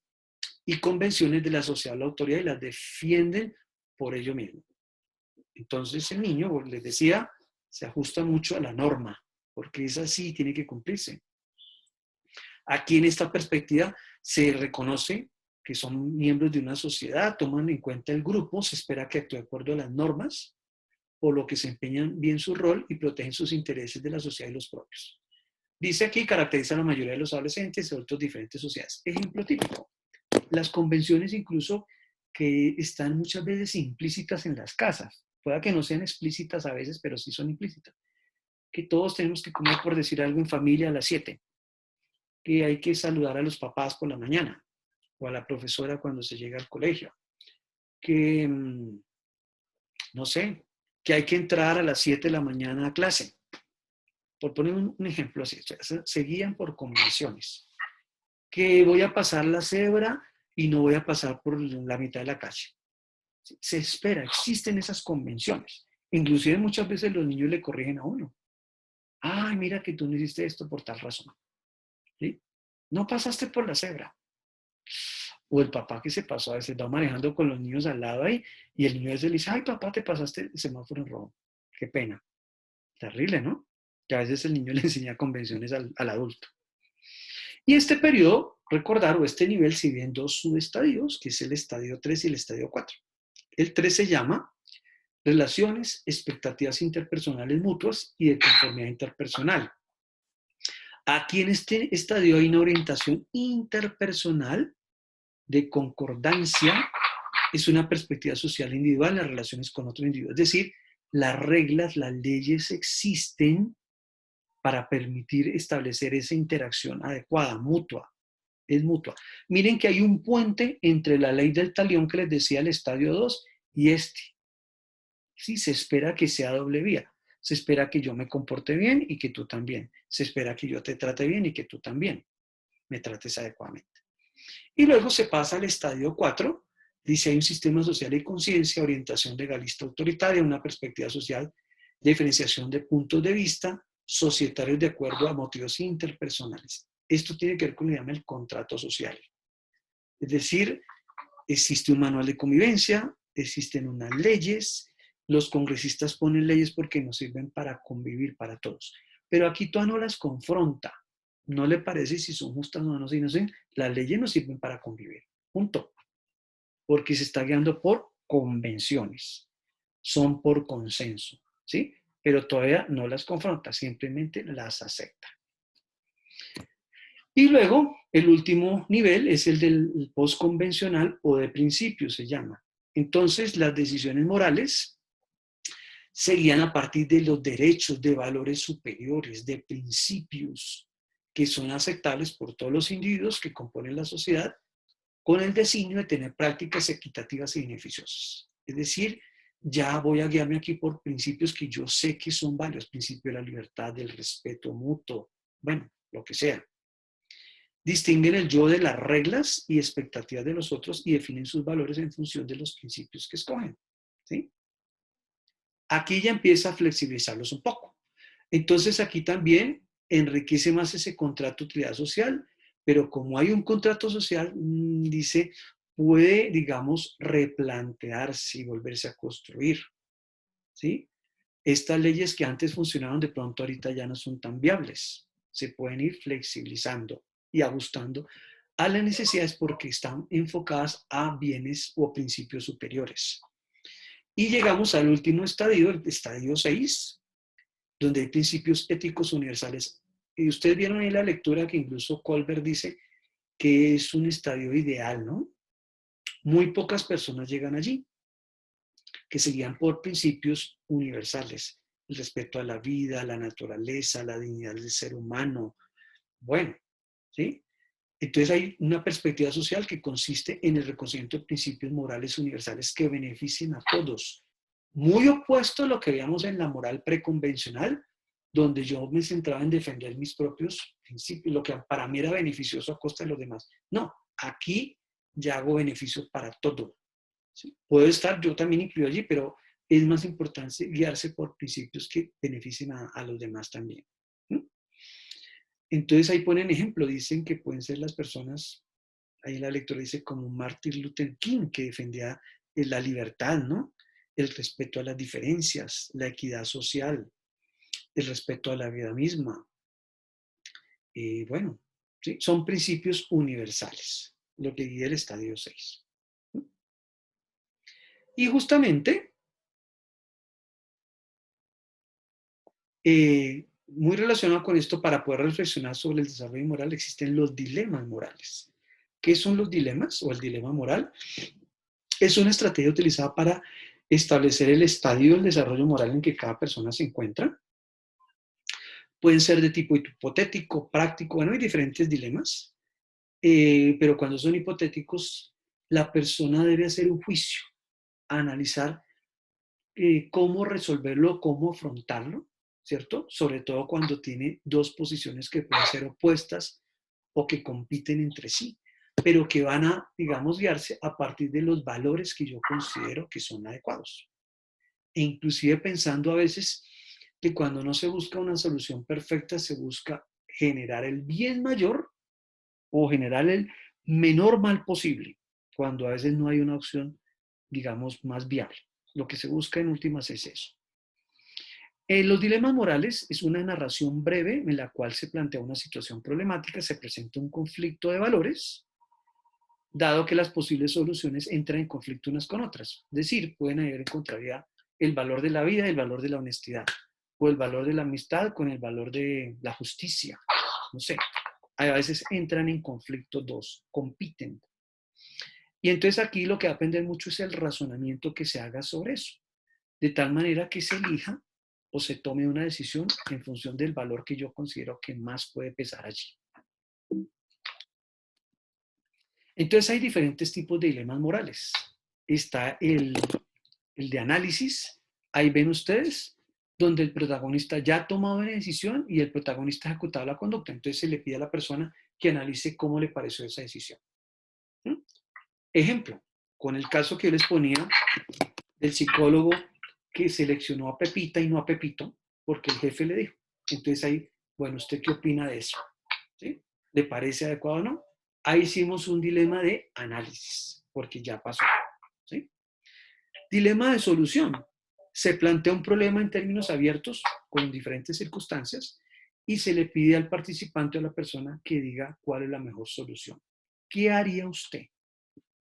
y convenciones de la sociedad o la autoridad y las defienden por ello mismo. Entonces el niño, como les decía, se ajusta mucho a la norma, porque es así, tiene que cumplirse. Aquí en esta perspectiva se reconoce que son miembros de una sociedad, toman en cuenta el grupo, se espera que actúe de acuerdo a las normas, por lo que se empeñan bien su rol y protegen sus intereses de la sociedad y los propios. Dice aquí, caracteriza a la mayoría de los adolescentes de otras diferentes sociedades. Ejemplo típico, las convenciones incluso que están muchas veces implícitas en las casas. Pueda que no sean explícitas a veces, pero sí son implícitas. Que todos tenemos que comer, por decir algo, en familia a las 7. Que hay que saludar a los papás por la mañana o a la profesora cuando se llega al colegio. Que, no sé, que hay que entrar a las 7 de la mañana a clase. Por poner un ejemplo así, se guían por convenciones. Que voy a pasar la cebra y no voy a pasar por la mitad de la calle. Se espera, existen esas convenciones. Inclusive muchas veces los niños le corrigen a uno. Ay, mira que tú no hiciste esto por tal razón. ¿Sí? No pasaste por la cebra. O el papá que se pasó a veces va manejando con los niños al lado ahí y el niño a veces le dice, ay papá, te pasaste el semáforo en rojo. Qué pena. Terrible, ¿no? que a veces el niño le enseña convenciones al adulto. Y este periodo, recordar, o este nivel se divide en dos subestadios, que es el estadio 3 y el estadio 4. El 3 se llama relaciones, expectativas interpersonales mutuas y de conformidad interpersonal. Aquí en este estadio hay una orientación interpersonal de concordancia, es una perspectiva social individual en las relaciones con otro individuo. Es decir, las reglas, las leyes existen para permitir establecer esa interacción adecuada, mutua. Es mutua. Miren que hay un puente entre la ley del talión que les decía el estadio 2 y este. Sí, se espera que sea doble vía. Se espera que yo me comporte bien y que tú también. Se espera que yo te trate bien y que tú también me trates adecuadamente. Y luego se pasa al estadio 4. Dice, hay un sistema social y conciencia, orientación legalista autoritaria, una perspectiva social, diferenciación de puntos de vista, societarios de acuerdo a motivos interpersonales. Esto tiene que ver con lo que llama el contrato social. Es decir, existe un manual de convivencia, existen unas leyes, los congresistas ponen leyes porque nos sirven para convivir para todos. Pero aquí todavía no las confronta. ¿No le parece si son justas o no? Si no sé, las leyes nos sirven para convivir. Punto. Porque se está guiando por convenciones. Son por consenso. ¿Sí? Pero todavía no las confronta, simplemente las acepta. Y luego, el último nivel es el del postconvencional o de principios, se llama. Entonces, las decisiones morales se guían a partir de los derechos, de valores superiores, de principios que son aceptables por todos los individuos que componen la sociedad, con el designio de tener prácticas equitativas y beneficiosas. Es decir, ya voy a guiarme aquí por principios que yo sé que son varios, principio de la libertad, del respeto mutuo, bueno, lo que sea. Distinguen el yo de las reglas y expectativas de los otros y definen sus valores en función de los principios que escogen. ¿Sí? Aquí ya empieza a flexibilizarlos un poco. Entonces aquí también enriquece más ese contrato de utilidad social, pero como hay un contrato social, dice, puede, digamos, replantearse y volverse a construir. ¿Sí? Estas leyes que antes funcionaban de pronto ahorita ya no son tan viables. Se pueden ir flexibilizando y ajustando a las necesidades porque están enfocadas a bienes o principios superiores. Y llegamos al último estadio, el estadio 6, donde hay principios éticos universales. Y ustedes vieron ahí la lectura que incluso Colbert dice que es un estadio ideal, ¿no? Muy pocas personas llegan allí, que se guían por principios universales. El respeto a la vida, a la naturaleza, la dignidad del ser humano. Bueno, ¿sí? Entonces hay una perspectiva social que consiste en el reconocimiento de principios morales universales que beneficien a todos. Muy opuesto a lo que veíamos en la moral preconvencional, donde yo me centraba en defender mis propios principios, lo que para mí era beneficioso a costa de los demás. No, aquí ya hago beneficio para todo. ¿Sí? Puedo estar yo también incluido allí, pero es más importante guiarse por principios que beneficien a los demás también. ¿Sí? Entonces ahí ponen ejemplo, dicen que pueden ser las personas, ahí la lectura dice como Martin Luther King, que defendía la libertad, ¿no? El respeto a las diferencias, la equidad social, el respeto a la vida misma. Bueno, ¿sí? Son principios universales, lo que guía el estadio 6. Y justamente, muy relacionado con esto, para poder reflexionar sobre el desarrollo moral, existen los dilemas morales. ¿Qué son los dilemas o el dilema moral? Es una estrategia utilizada para establecer el estadio del desarrollo moral en que cada persona se encuentra. Pueden ser de tipo hipotético, práctico, bueno, hay diferentes dilemas, pero cuando son hipotéticos, la persona debe hacer un juicio, analizar cómo resolverlo, cómo afrontarlo, ¿cierto? Sobre todo cuando tiene dos posiciones que pueden ser opuestas o que compiten entre sí, pero que van a, digamos, guiarse a partir de los valores que yo considero que son adecuados. E inclusive pensando a veces que cuando no se busca una solución perfecta, se busca generar el bien mayor o generar el menor mal posible, cuando a veces no hay una opción, digamos, más viable. Lo que se busca en últimas es eso. Los dilemas morales es una narración breve en la cual se plantea una situación problemática, se presenta un conflicto de valores, dado que las posibles soluciones entran en conflicto unas con otras. Es decir, pueden haber en contrariedad el valor de la vida y el valor de la honestidad, o el valor de la amistad con el valor de la justicia. No sé, a veces entran en conflicto dos, compiten. Y entonces aquí lo que va a depender mucho es el razonamiento que se haga sobre eso, de tal manera que se elija o se tome una decisión en función del valor que yo considero que más puede pesar allí. Entonces hay diferentes tipos de dilemas morales. Está el de análisis, ahí ven ustedes, donde el protagonista ya ha tomado una decisión y el protagonista ha ejecutado la conducta. Entonces se le pide a la persona que analice cómo le pareció esa decisión. ¿Mm? Ejemplo, con el caso que yo les ponía del psicólogo que seleccionó a Pepita y no a Pepito, porque el jefe le dijo. Entonces ahí, bueno, ¿usted qué opina de eso? ¿Sí? ¿Le parece adecuado o no? Ahí hicimos un dilema de análisis, porque ya pasó. ¿Sí? Dilema de solución. Se plantea un problema en términos abiertos, con diferentes circunstancias, y se le pide al participante o a la persona que diga cuál es la mejor solución. ¿Qué haría usted?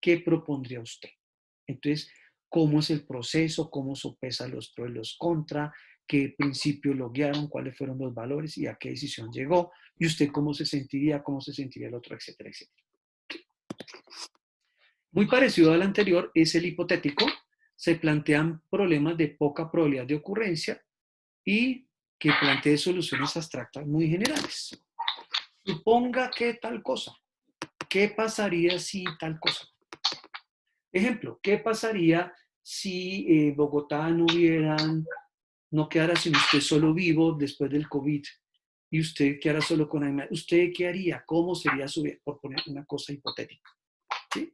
¿Qué propondría usted? Entonces, ¿cómo es el proceso? ¿Cómo sopesa los pros y los contras? ¿Qué principios lo guiaron? ¿Cuáles fueron los valores? ¿Y a qué decisión llegó? ¿Y usted cómo se sentiría? ¿Cómo se sentiría el otro? Etcétera, etcétera. Muy parecido al anterior es el hipotético. Se plantean problemas de poca probabilidad de ocurrencia y que plantee soluciones abstractas muy generales. Suponga que tal cosa. ¿Qué pasaría si tal cosa? Ejemplo, ¿qué pasaría si Bogotá no quedara sin usted solo vivo después del COVID y usted quedara solo con animales? ¿Usted qué haría? ¿Cómo sería su vida? Por poner una cosa hipotética. ¿Sí?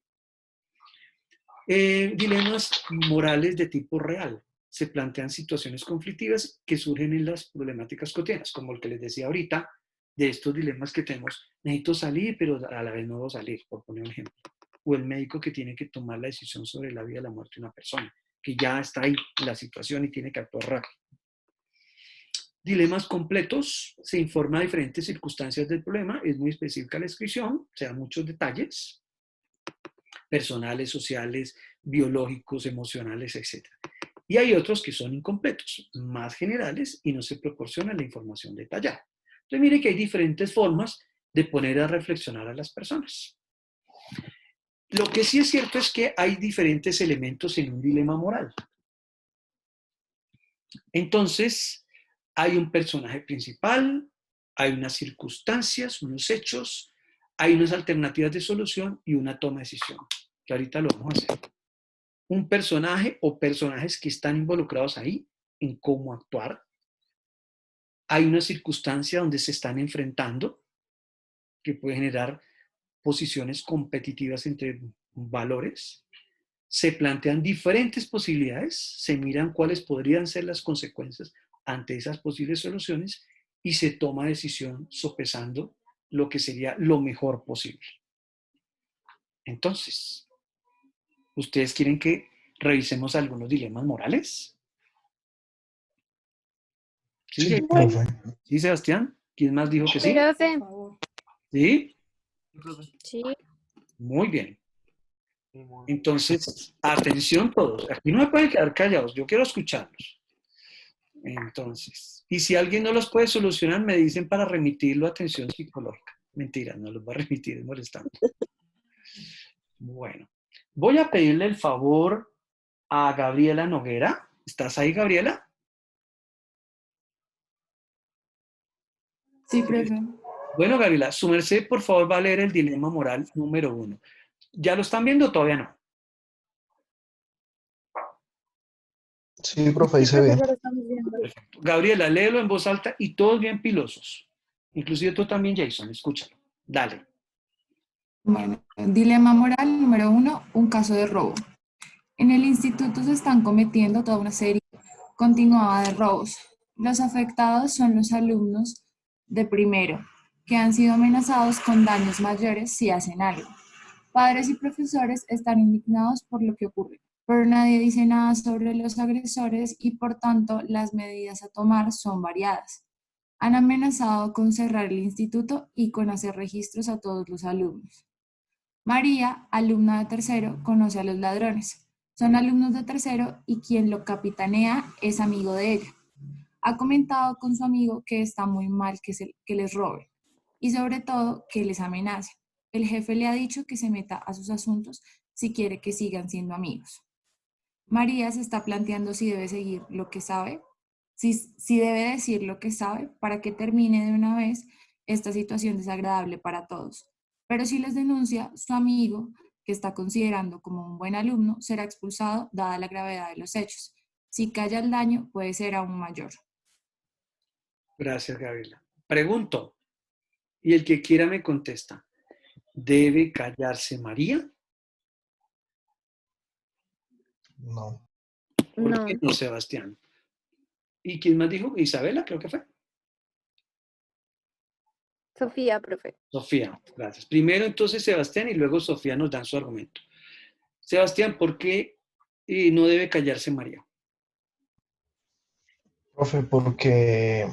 Dilemas morales de tipo real. Se plantean situaciones conflictivas que surgen en las problemáticas cotidianas, como el que les decía ahorita, de estos dilemas que tenemos. Necesito salir, pero a la vez no debo salir, por poner un ejemplo. O el médico que tiene que tomar la decisión sobre la vida y la muerte de una persona, que ya está ahí en la situación y tiene que actuar rápido. Dilemas completos, se informa de diferentes circunstancias del problema, es muy específica la descripción, se dan muchos detalles, personales, sociales, biológicos, emocionales, etc. Y hay otros que son incompletos, más generales y no se proporciona la información detallada. Entonces, mire que hay diferentes formas de poner a reflexionar a las personas. Lo que sí es cierto es que hay diferentes elementos en un dilema moral. Entonces, hay un personaje principal, hay unas circunstancias, unos hechos, hay unas alternativas de solución y una toma de decisión, que ahorita lo vamos a hacer. Un personaje o personajes que están involucrados ahí en cómo actuar. Hay una circunstancia donde se están enfrentando que puede generar posiciones competitivas entre valores. Se plantean diferentes posibilidades, se miran cuáles podrían ser las consecuencias ante esas posibles soluciones y se toma decisión sopesando lo que sería lo mejor posible. Entonces, ¿ustedes quieren que revisemos algunos dilemas morales? ¿Sí, Sí, profe. ¿Sí, Sebastián? ¿Quién más dijo que sí? Profe. ¿Sí? Sí. Muy bien. Entonces, atención todos. Aquí no me pueden quedar callados. Yo quiero escucharlos. Entonces, y si alguien no los puede solucionar, me dicen para remitirlo a atención psicológica. Mentira, no los va a remitir, es molestando. Bueno, voy a pedirle el favor a Gabriela Noguera. ¿Estás ahí, Gabriela? Sí, profe. Bueno, Gabriela, su merced, por favor, va a leer el dilema moral número 1. ¿Ya lo están viendo o todavía no? Sí, profe, ahí se ve. Perfecto. Gabriela, léelo en voz alta y todos bien pilosos. Inclusive tú también, Jason, escúchalo. Dale. Bueno, dilema moral número 1, un caso de robo. En el instituto se están cometiendo toda una serie continuada de robos. Los afectados son los alumnos de primero, que han sido amenazados con daños mayores si hacen algo. Padres y profesores están indignados por lo que ocurre. pero nadie dice nada sobre los agresores y por tanto las medidas a tomar son variadas. Han amenazado con cerrar el instituto y con hacer registros a todos los alumnos. María, alumna de tercero, conoce a los ladrones. Son alumnos de tercero y quien lo capitanea es amigo de ella. Ha comentado con su amigo que está muy mal que les robe y sobre todo que les amenace. El jefe le ha dicho que se meta a sus asuntos si quiere que sigan siendo amigos. María se está planteando si debe seguir lo que sabe, si debe decir lo que sabe para que termine de una vez esta situación desagradable para todos. Pero si los denuncia, su amigo, que está considerando como un buen alumno, será expulsado dada la gravedad de los hechos. Si calla el daño, puede ser aún mayor. Gracias, Gabriela. Pregunto, y el que quiera me contesta. ¿Debe callarse María? No. ¿Por qué no, Sebastián? ¿Y quién más dijo? Isabela, creo que fue. Sofía, profe. Sofía, gracias. Primero entonces Sebastián y luego Sofía nos dan su argumento. Sebastián, ¿por qué no debe callarse María? Profe, porque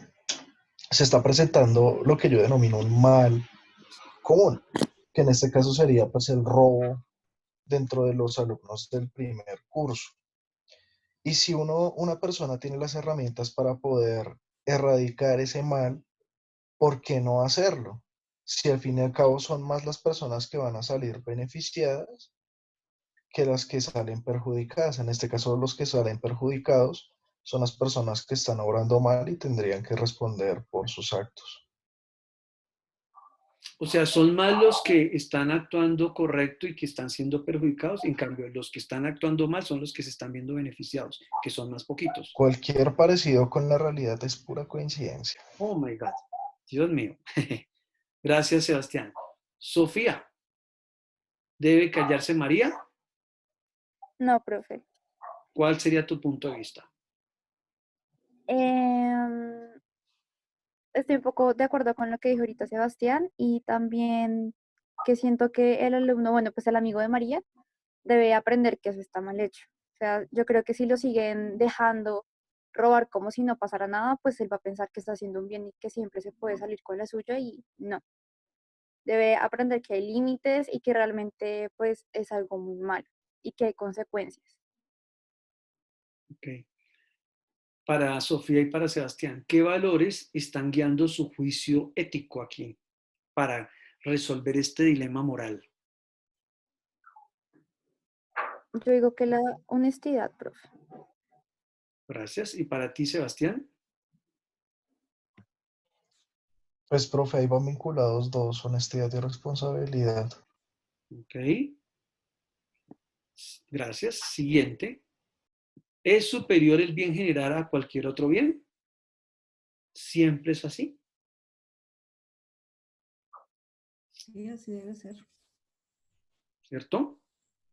se está presentando lo que yo denomino un mal común, que en este caso sería pues el robo dentro de los alumnos del primer curso. Y si una persona tiene las herramientas para poder erradicar ese mal, ¿por qué no hacerlo? Si al fin y al cabo son más las personas que van a salir beneficiadas que las que salen perjudicadas. En este caso, los que salen perjudicados son las personas que están obrando mal y tendrían que responder por sus actos. O sea, son más los que están actuando correcto y que están siendo perjudicados. En cambio, los que están actuando mal son los que se están viendo beneficiados, que son más poquitos. Cualquier parecido con la realidad es pura coincidencia. Oh my God. Dios mío. Gracias, Sebastián. Sofía, ¿debe callarse María? No, profe. ¿Cuál sería tu punto de vista? Estoy un poco de acuerdo con lo que dijo ahorita Sebastián y también que siento que el alumno, bueno, pues el amigo de María debe aprender que eso está mal hecho. O sea, yo creo que si lo siguen dejando robar como si no pasara nada, pues él va a pensar que está haciendo un bien y que siempre se puede salir con la suya y no. Debe aprender que hay límites y que realmente pues es algo muy malo y que hay consecuencias. Ok. Para Sofía y para Sebastián, ¿qué valores están guiando su juicio ético aquí para resolver este dilema moral? Yo digo que la honestidad, profe. Gracias. ¿Y para ti, Sebastián? Pues, profe, ahí van vinculados dos, honestidad y responsabilidad. Ok. Gracias. Siguiente. ¿Es superior el bien general a cualquier otro bien? ¿Siempre es así? Sí, así debe ser. ¿Cierto?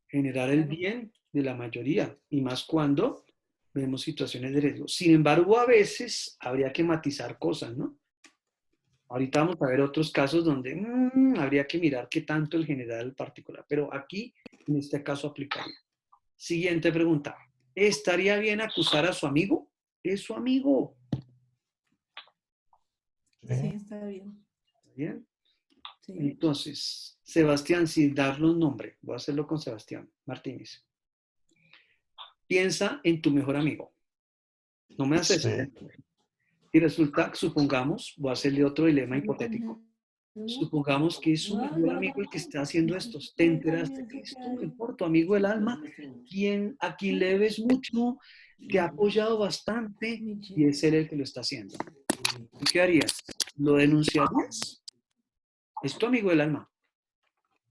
Generar el bien de la mayoría, y más cuando vemos situaciones de riesgo. Sin embargo, a veces habría que matizar cosas, ¿no? Ahorita vamos a ver otros casos donde habría que mirar qué tanto el general el particular, pero aquí, en este caso, aplicaría. Siguiente pregunta. ¿Estaría bien acusar a su amigo? Es su amigo. Sí, está bien. ¿Está bien? Sí. Entonces, Sebastián, sin darle un nombre, voy a hacerlo con Sebastián Martínez. Piensa en tu mejor amigo. No me haces Sí. Y resulta, supongamos, voy a hacerle otro dilema hipotético. Supongamos que es su mejor amigo el que está haciendo esto. Te enteraste que es tu mejor, tu amigo del alma, a quien le debes mucho, te ha apoyado bastante y es él el que lo está haciendo. ¿Tú qué harías? ¿Lo denunciarías? Es tu amigo del alma.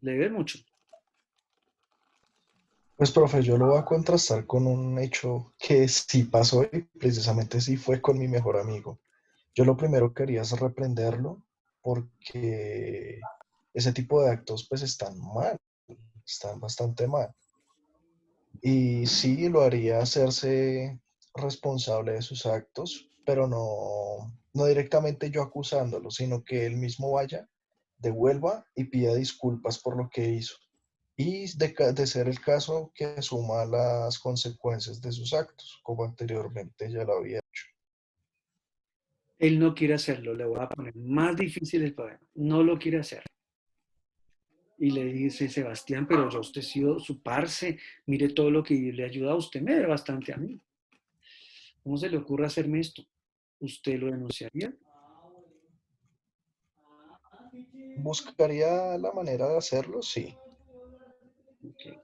Le debes mucho. Pues, profe, yo lo voy a contrastar con un hecho que sí pasó y precisamente sí fue con mi mejor amigo. Yo lo primero que quería es reprenderlo porque ese tipo de actos pues están mal, están bastante mal. Y sí lo haría hacerse responsable de sus actos, pero no directamente yo acusándolo, sino que él mismo vaya, devuelva y pida disculpas por lo que hizo. y de ser el caso que asuma las consecuencias de sus actos, como anteriormente ya lo había hecho. Él no quiere hacerlo, le voy a poner más difícil el problema. No lo quiere hacer. Y le dice, Sebastián, pero yo usted he sido su parce, mire todo lo que le ayuda a usted, me debe bastante a mí. ¿Cómo se le ocurre hacerme esto? ¿Usted lo denunciaría? ¿Buscaría la manera de hacerlo? Sí. Okay.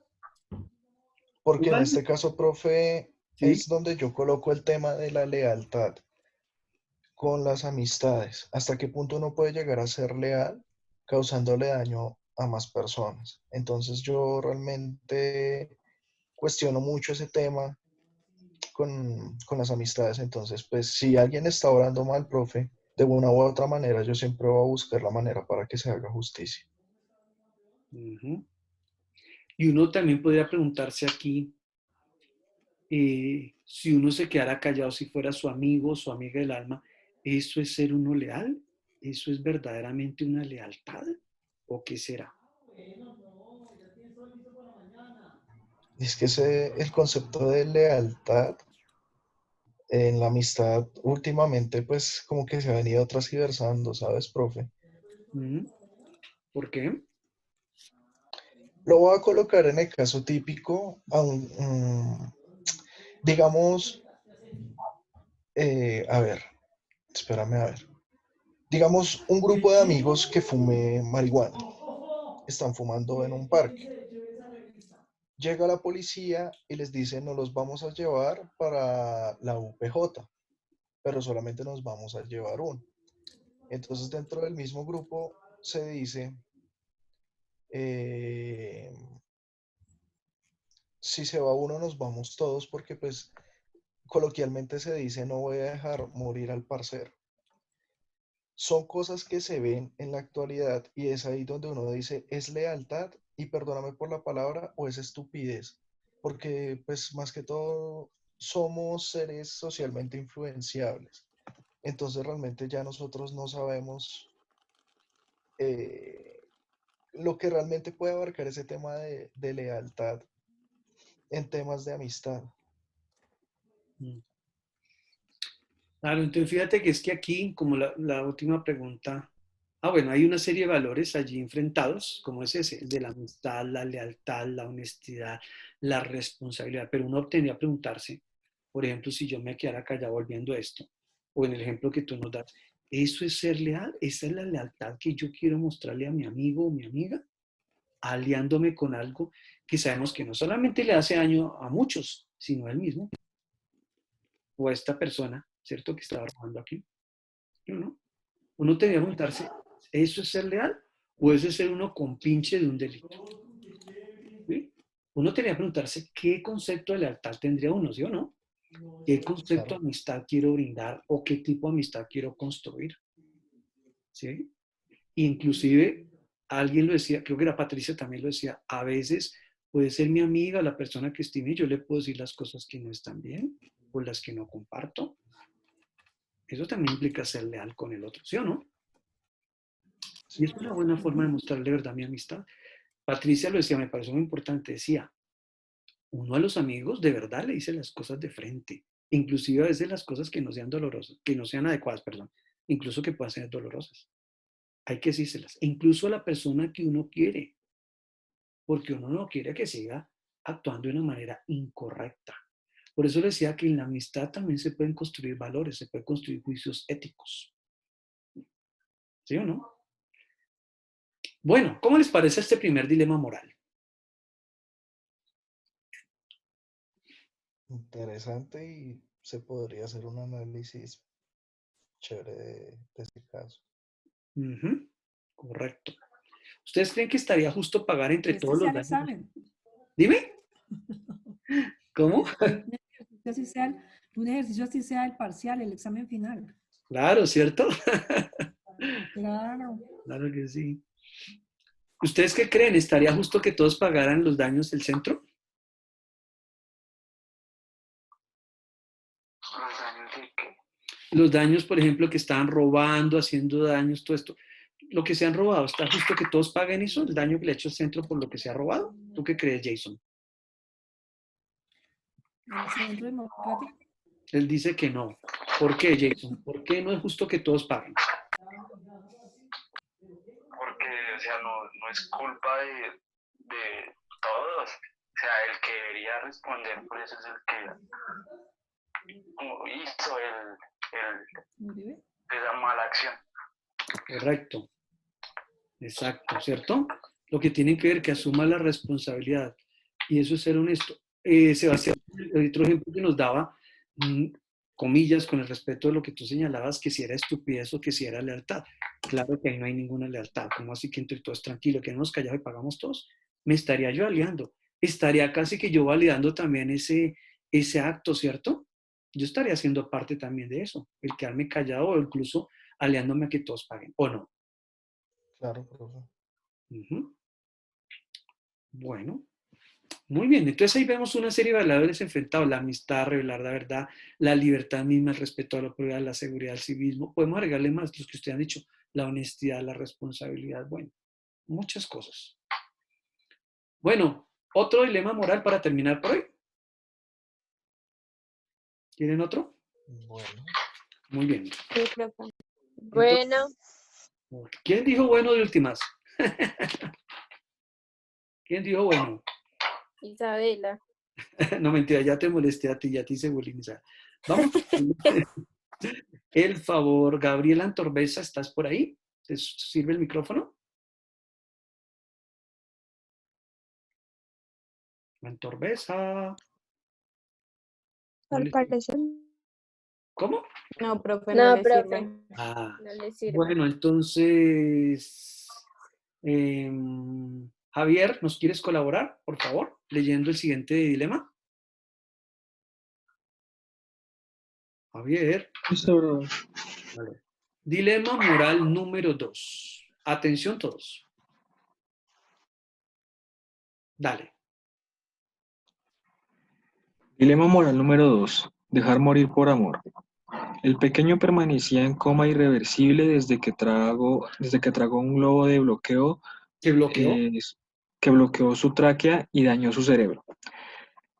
Porque en Igual, este caso, profe, sí. es donde yo coloco el tema de la lealtad con las amistades. ¿Hasta qué punto uno puede llegar a ser leal causándole daño a más personas? Entonces yo realmente cuestiono mucho ese tema con las amistades. Entonces, pues si alguien está orando mal, profe, de una u otra manera, yo siempre voy a buscar la manera para que se haga justicia. Ujú. Y uno también podría preguntarse aquí, si uno se quedara callado, si fuera su amigo, su amiga del alma, ¿eso es ser uno leal? ¿Eso es verdaderamente una lealtad? ¿O qué será? Es que el concepto de lealtad en la amistad últimamente, pues como que se ha venido transgiversando, ¿sabes, profe? Ujú. ¿Por qué? Lo voy a colocar en el caso típico, digamos, a ver, espérame a ver. Digamos, un grupo de amigos que fume marihuana, están fumando en un parque. Llega la policía y les dice, nos los vamos a llevar para la UPJ, pero solamente nos vamos a llevar uno. Entonces, dentro del mismo grupo se dice, eh, si se va uno, nos vamos todos, porque pues coloquialmente se dice, no voy a dejar morir al parcero. Son cosas que se ven en la actualidad y es ahí donde uno dice, ¿es lealtad? Y perdóname por la palabra, o es estupidez. Porque pues más que todo somos seres socialmente influenciables. Entonces realmente ya nosotros no sabemos eh, lo que realmente puede abarcar ese tema de lealtad en temas de amistad. Mm. Claro, entonces fíjate que es que aquí, como la última pregunta, bueno, hay una serie de valores allí enfrentados, como es ese, el de la amistad, la lealtad, la honestidad, la responsabilidad, pero uno tendría que preguntarse, por ejemplo, si yo me quedara callado volviendo a esto, o en el ejemplo que tú nos das, ¿eso es ser leal? ¿Esa es la lealtad que yo quiero mostrarle a mi amigo o mi amiga? Aliándome con algo que sabemos que no solamente le hace daño a muchos, sino a él mismo, o a esta persona, ¿cierto? Que estaba trabajando aquí. ¿No? Uno tenía que preguntarse, ¿eso es ser leal? ¿O eso es ser uno compinche de un delito? ¿Sí? Uno tenía que preguntarse qué concepto de lealtad tendría uno, ¿sí o no? ¿Qué concepto de Claro. amistad quiero brindar o qué tipo de amistad quiero construir? ¿Sí? Inclusive, alguien lo decía, creo que era Patricia también lo decía, a veces puede ser mi amiga, la persona que estime, y yo le puedo decir las cosas que no están bien o las que no comparto. Eso también implica ser leal con el otro, ¿sí o no? Y es una buena forma de mostrarle verdad mi amistad. Patricia lo decía, me pareció muy importante, decía, uno a los amigos de verdad le dice las cosas de frente, inclusive a veces las cosas que no sean dolorosas, que no sean adecuadas, perdón, incluso que puedan ser dolorosas. Hay que decírselas, e incluso a la persona que uno quiere, porque uno no quiere que siga actuando de una manera incorrecta. Por eso le decía que en la amistad también se pueden construir valores, se pueden construir juicios éticos. ¿Sí o no? Bueno, ¿cómo les parece este primer dilema moral? Interesante y se podría hacer un análisis chévere de este caso. Ujú, correcto. ¿Ustedes creen que estaría justo pagar entre Que este todos sea los el daños? examen. Dime, ¿cómo? Un ejercicio así sea el parcial, el examen final. Claro, ¿cierto? Claro. Claro que sí. ¿Ustedes qué creen? ¿Estaría justo que todos pagaran los daños del centro? ¿Los daños de qué? Los daños, por ejemplo, que estaban robando, haciendo daños, todo esto. lo que se han robado, ¿está justo que todos paguen eso, el daño que le ha hecho el centro por lo que se ha robado? ¿Tú qué crees, Jason? El Centro Democrático. Él dice que no. ¿Por qué, Jason? ¿Por qué no es justo que todos paguen? Porque, o sea, no es culpa de todos. O sea, el que debería responder por eso es el que hizo esa mala acción. Correcto. Exacto, ¿cierto? Lo que tienen que ver que asuma la responsabilidad. Y eso es ser honesto. Sebastián, el otro ejemplo que nos daba, comillas, con el respeto de lo que tú señalabas, que si era estupidez o que si era lealtad. Claro que ahí no hay ninguna lealtad. ¿Cómo así que entre todos tranquilo, que no nos callamos y pagamos todos? Me estaría yo aliando. Estaría casi que yo validando también ese acto, ¿cierto? Yo estaría siendo parte también de eso, el quedarme callado o incluso aliándome a que todos paguen, ¿o no? Claro, profe. Ujú. Bueno, muy bien. Entonces ahí vemos una serie de valores enfrentados: la amistad, revelar la verdad, la libertad misma, el respeto a la propiedad, la seguridad, el civismo. Podemos agregarle más los que usted han dicho: la honestidad, la responsabilidad. Bueno, muchas cosas. Bueno, otro dilema moral para terminar por hoy. ¿Tienen otro? Bueno. Muy bien. Sí, profe. Bueno, ¿Quién dijo bueno de últimas? ¿Quién dijo bueno? Isabela. No, mentira, ya te molesté a ti, ya te hice bullying. O sea, vamos. El favor, Gabriela Antorbesa, ¿estás por ahí? ¿Te sirve el micrófono? Antorbesa. No Al le sirve. parecer. ¿Cómo? No, profe, no No, le profe, sirve. Ah, no le sirve. bueno, entonces, Javier, ¿nos quieres colaborar, por favor, leyendo el siguiente dilema? Javier. Listo, bro. Vale. Dilema moral número 2. Atención todos. Dale. Dilema moral número 2. Dejar morir por amor. El pequeño permanecía en coma irreversible desde que tragó un globo de bloqueo ¿Qué bloqueó? que bloqueó su tráquea y dañó su cerebro.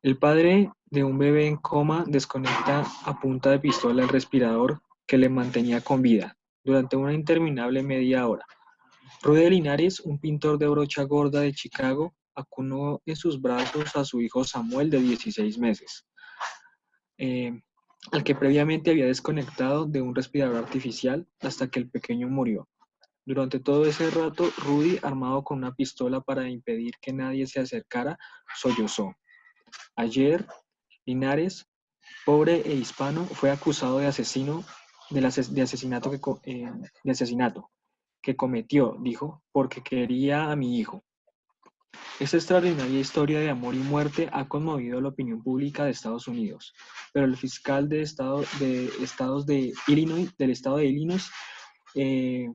El padre de un bebé en coma desconecta a punta de pistola el respirador que le mantenía con vida durante una interminable media hora. Rudy Linares, un pintor de brocha gorda de Chicago, acunó en sus brazos a su hijo Samuel de 16 meses, al que previamente había desconectado de un respirador artificial hasta que el pequeño murió. Durante todo ese rato, Rudy, armado con una pistola para impedir que nadie se acercara, sollozó. Ayer, Linares, pobre e hispano, fue acusado de asesinato que cometió, dijo, porque quería a mi hijo. Esta extraordinaria historia de amor y muerte ha conmovido la opinión pública de Estados Unidos, pero el fiscal del estado de Illinois, eh,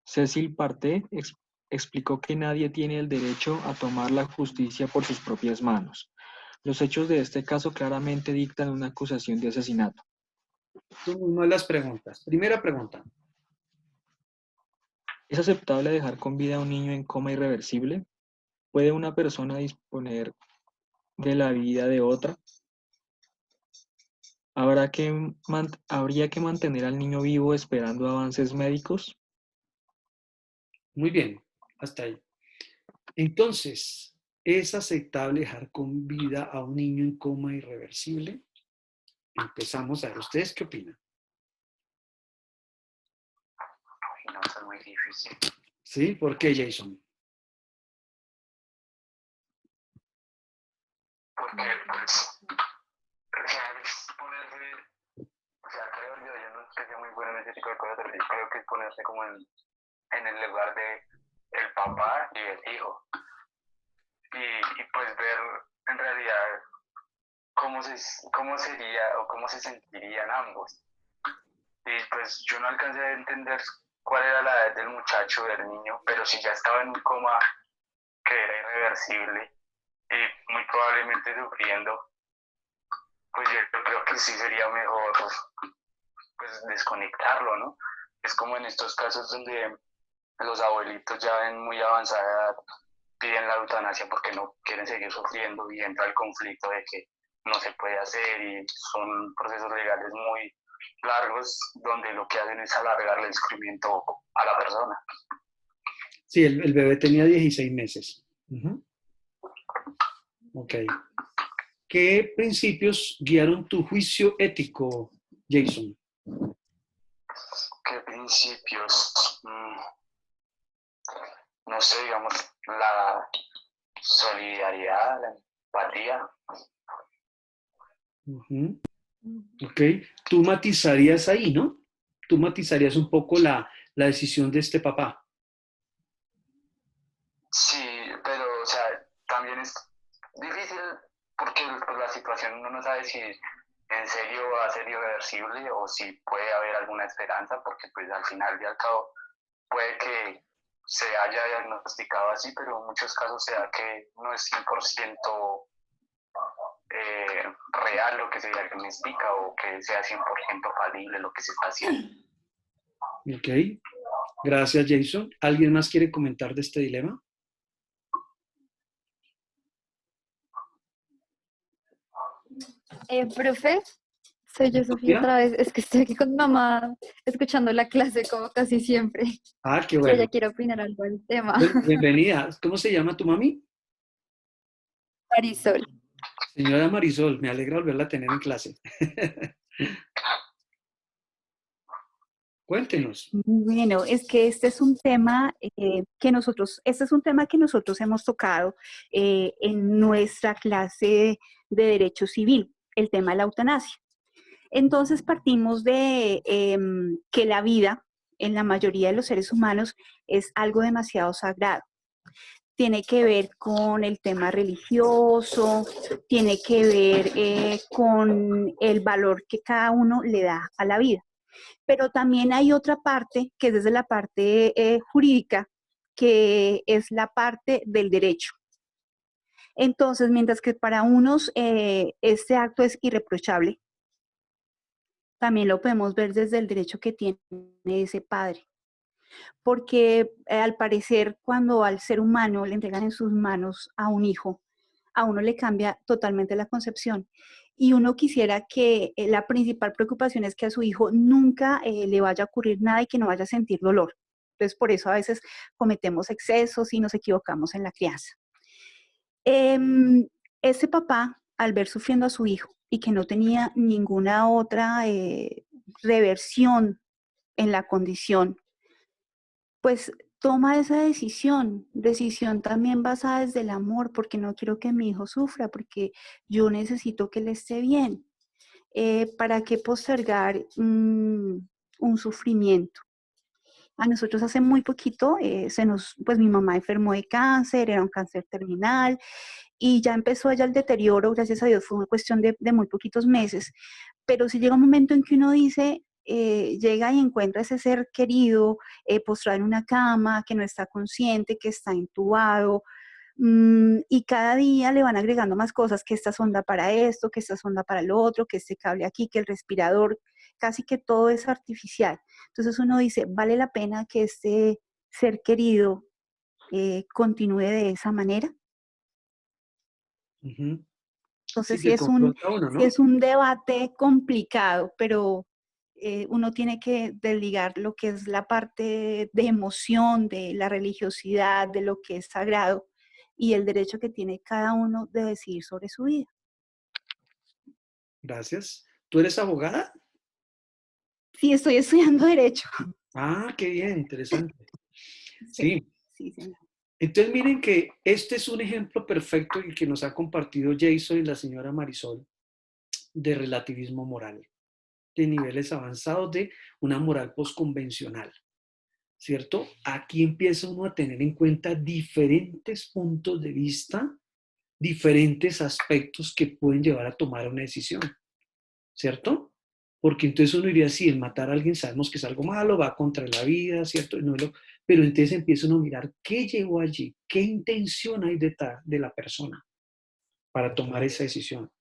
Cecil Parte, explicó que nadie tiene el derecho a tomar la justicia por sus propias manos. Los hechos de este caso claramente dictan una acusación de asesinato. Tú mismo las preguntas. Primera pregunta. ¿Es aceptable dejar con vida a un niño en coma irreversible? ¿Puede una persona disponer de la vida de otra? ¿Habría que mantener al niño vivo esperando avances médicos? Muy bien, hasta ahí. Entonces, ¿es aceptable dejar con vida a un niño en coma irreversible? Empezamos a ver, ¿ustedes qué opinan? Ay, no, eso es muy difícil. ¿Sí? ¿Por qué, Jason? Porque, pues, o sea, es ponerse, o sea, creo yo no es que sea muy bueno en ese tipo de cosas, pero sí creo que es ponerse como en el lugar de el papá y el hijo. Y pues ver en realidad cómo sería o cómo se sentirían ambos. Y pues yo no alcancé a entender cuál era la edad del muchacho, del niño, pero si ya estaba en un coma que era irreversible y muy probablemente sufriendo, pues yo creo que sí sería mejor pues desconectarlo, ¿no? es como en estos casos donde los abuelitos ya en muy avanzada edad piden la eutanasia porque no quieren seguir sufriendo y entra el conflicto de que no se puede hacer y son procesos legales muy largos donde lo que hacen es alargarle el sufrimiento a la persona. Sí, el bebé tenía 16 meses. Ujú. Ok. ¿Qué principios guiaron tu juicio ético, Jason? ¿Qué principios? No sé, digamos, la solidaridad, la empatía. Ujú. Ok. Tú matizarías ahí, ¿no? Tú matizarías un poco la decisión de este papá. Sí, pero, o sea, también es difícil porque pues, la situación uno no sabe si en serio va a ser irreversible o si puede haber alguna esperanza, porque pues al final y al cabo puede que se haya diagnosticado así, pero en muchos casos se da que no es 100% real lo que se diagnostica o que sea 100% falible lo que se está haciendo. Ok. Gracias, Jason. ¿Alguien más quiere comentar de este dilema? Profe, soy yo, Sofía, ¿Ya? otra vez. Es que estoy aquí con mamá escuchando la clase como casi siempre. Ah, qué Y ella bueno. quiere opinar algo del tema. Bueno, bienvenida. ¿Cómo se llama tu mami? Marisol. Señora Marisol, me alegra volverla a tener en clase. Cuéntenos. Bueno, es que este es un tema que nosotros hemos tocado en nuestra clase de Derecho Civil, el tema de la eutanasia. Entonces partimos de que la vida en la mayoría de los seres humanos es algo demasiado sagrado. Tiene que ver con el tema religioso, tiene que ver con el valor que cada uno le da a la vida. Pero también hay otra parte, que es desde la parte jurídica, que es la parte del derecho. Entonces, mientras que para unos este acto es irreprochable, también lo podemos ver desde el derecho que tiene ese padre. Porque al parecer, cuando al ser humano le entregan en sus manos a un hijo, a uno le cambia totalmente la concepción. Y uno quisiera que la principal preocupación es que a su hijo nunca le vaya a ocurrir nada y que no vaya a sentir dolor. Entonces, por eso a veces cometemos excesos y nos equivocamos en la crianza. Ese papá, al ver sufriendo a su hijo y que no tenía ninguna otra reversión en la condición, pues toma esa decisión también basada desde el amor, porque no quiero que mi hijo sufra, porque yo necesito que él esté bien. ¿Para qué postergar un sufrimiento? A nosotros hace muy poquito, pues mi mamá enfermó de cáncer, era un cáncer terminal, y ya empezó ya el deterioro, gracias a Dios, fue una cuestión de muy poquitos meses, pero si llega un momento en que uno dice, llega y encuentra ese ser querido postrado en una cama, que no está consciente, que está intubado, y cada día le van agregando más cosas, que esta sonda para esto, que esta sonda para lo otro, que este cable aquí, que el respirador, casi que todo es artificial. Entonces uno dice, ¿vale la pena que este ser querido continúe de esa manera? Ujú. Sí, Entonces se confronta uno, sí ¿no? es un debate complicado, pero uno tiene que desligar lo que es la parte de emoción, de la religiosidad, de lo que es sagrado y el derecho que tiene cada uno de decidir sobre su vida. Gracias. ¿Tú eres abogada? Sí, estoy estudiando derecho. Ah, qué bien, interesante. Sí, Sí. sí, señor. Entonces miren que este es un ejemplo perfecto el que nos ha compartido Jason y la señora Marisol de relativismo moral, de niveles avanzados de una moral postconvencional, ¿cierto? Aquí empieza uno a tener en cuenta diferentes puntos de vista, diferentes aspectos que pueden llevar a tomar una decisión, ¿cierto? Porque entonces uno diría, sí, el matar a alguien sabemos que es algo malo, va contra la vida, ¿cierto? Pero entonces empieza uno a mirar qué llegó allí, qué intención hay detrás de la persona para tomar esa decisión,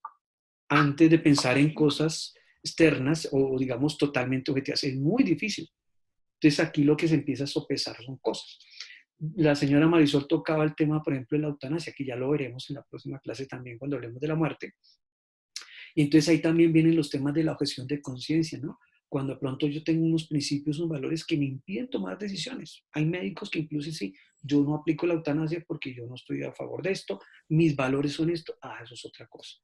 antes de pensar en cosas externas o digamos totalmente objetivas. Es muy difícil. Entonces aquí lo que se empieza a sopesar son cosas. La señora Marisol tocaba el tema, por ejemplo, de la eutanasia, que ya lo veremos en la próxima clase también cuando hablemos de la muerte. Y entonces ahí también vienen los temas de la objeción de conciencia, ¿no? Cuando de pronto yo tengo unos principios, unos valores que me impiden tomar decisiones. Hay médicos que incluso dicen, yo no aplico la eutanasia porque yo no estoy a favor de esto, mis valores son esto. Eso es otra cosa.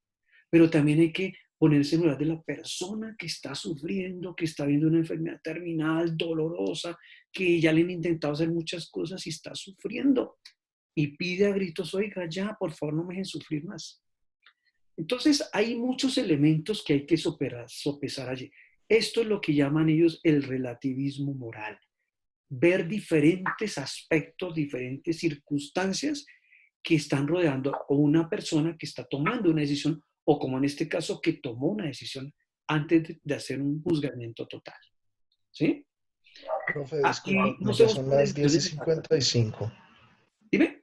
Pero también hay que ponerse en lugar de la persona que está sufriendo, que está viendo una enfermedad terminal, dolorosa, que ya le han intentado hacer muchas cosas y está sufriendo. Y pide a gritos, oiga, ya, por favor, no me dejen sufrir más. Entonces, hay muchos elementos que hay que sopesar allí. Esto es lo que llaman ellos el relativismo moral. Ver diferentes aspectos, diferentes circunstancias que están rodeando a una persona que está tomando una decisión, o como en este caso, que tomó una decisión antes de hacer un juzgamiento total. ¿Sí? Profe, Aquí disculpe, nos ya hemos son las 10:55. Dime.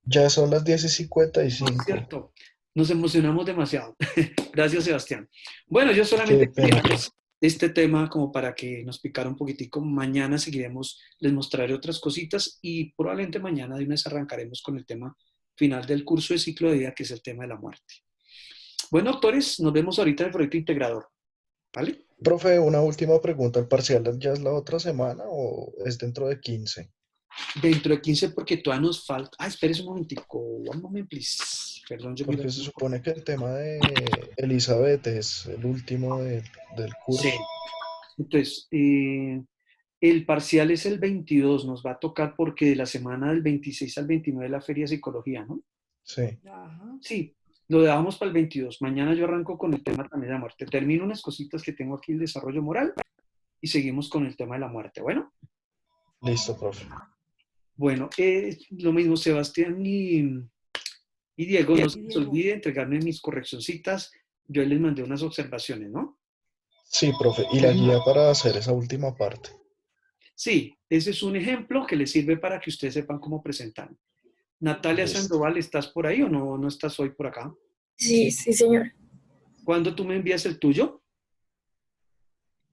Ya son las 10:55. Cierto. Nos emocionamos demasiado. Gracias, Sebastián. Bueno, yo Qué solamente pena, quería profe. este tema como para que nos picara un poquitico. Mañana seguiremos, les mostraré otras cositas y probablemente mañana de una vez arrancaremos con el tema final del curso de ciclo de vida, que es el tema de la muerte. Bueno, doctores, nos vemos ahorita en el proyecto integrador. ¿Vale? Profe, una última pregunta. ¿El parcial ya es la otra semana o es dentro de 15? Dentro de 15 porque todavía nos falta... espérese un momentico. One moment, please. Perdón, yo miro. Porque se supone que el tema de Elizabeth es el último del curso. Sí. Entonces, el parcial es el 22, nos va a tocar porque de la semana del 26 al 29 de la Feria de Psicología, ¿no? Sí. Sí, lo dejamos para el 22. Mañana yo arranco con el tema también de la muerte. Termino unas cositas que tengo aquí, el desarrollo moral, y seguimos con el tema de la muerte. Bueno. Listo, profe. Bueno, lo mismo Sebastián y Diego, no se les olvide entregarme mis correccioncitas. Yo les mandé unas observaciones, ¿no? Sí, profe. Y la guía para hacer esa última parte. Sí, ese es un ejemplo que les sirve para que ustedes sepan cómo presentar. Natalia Sandoval, ¿estás por ahí o no estás hoy por acá? Sí, sí, señor. ¿Cuándo tú me envías el tuyo?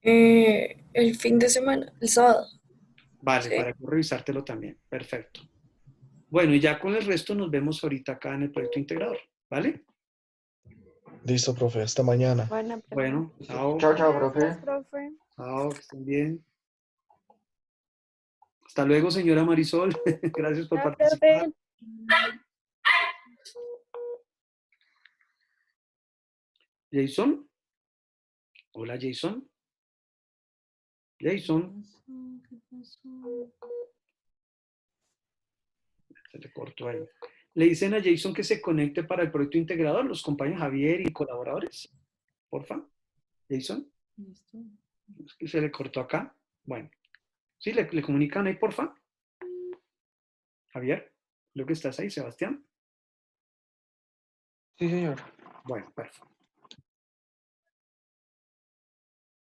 El fin de semana, el sábado. Vale, Sí. para yo revisártelo también. Perfecto. Bueno, y ya con el resto nos vemos ahorita acá en el proyecto integrador, ¿vale? Listo, profe. Hasta mañana. Bueno, chao. Chao, chao, profe. Gracias, profe. Chao, que estén bien. Hasta luego, señora Marisol. Gracias por Chao, participar. profe. Jason. Hola, Jason. Jason. Se le cortó ahí. Le dicen a Jason que se conecte para el proyecto integrador, los compañeros Javier y colaboradores. Porfa. Jason. Es que se le cortó acá. Bueno. Sí, le comunican ahí, porfa. Javier, ¿lo que estás ahí, Sebastián? Sí, señor. Bueno, perfecto.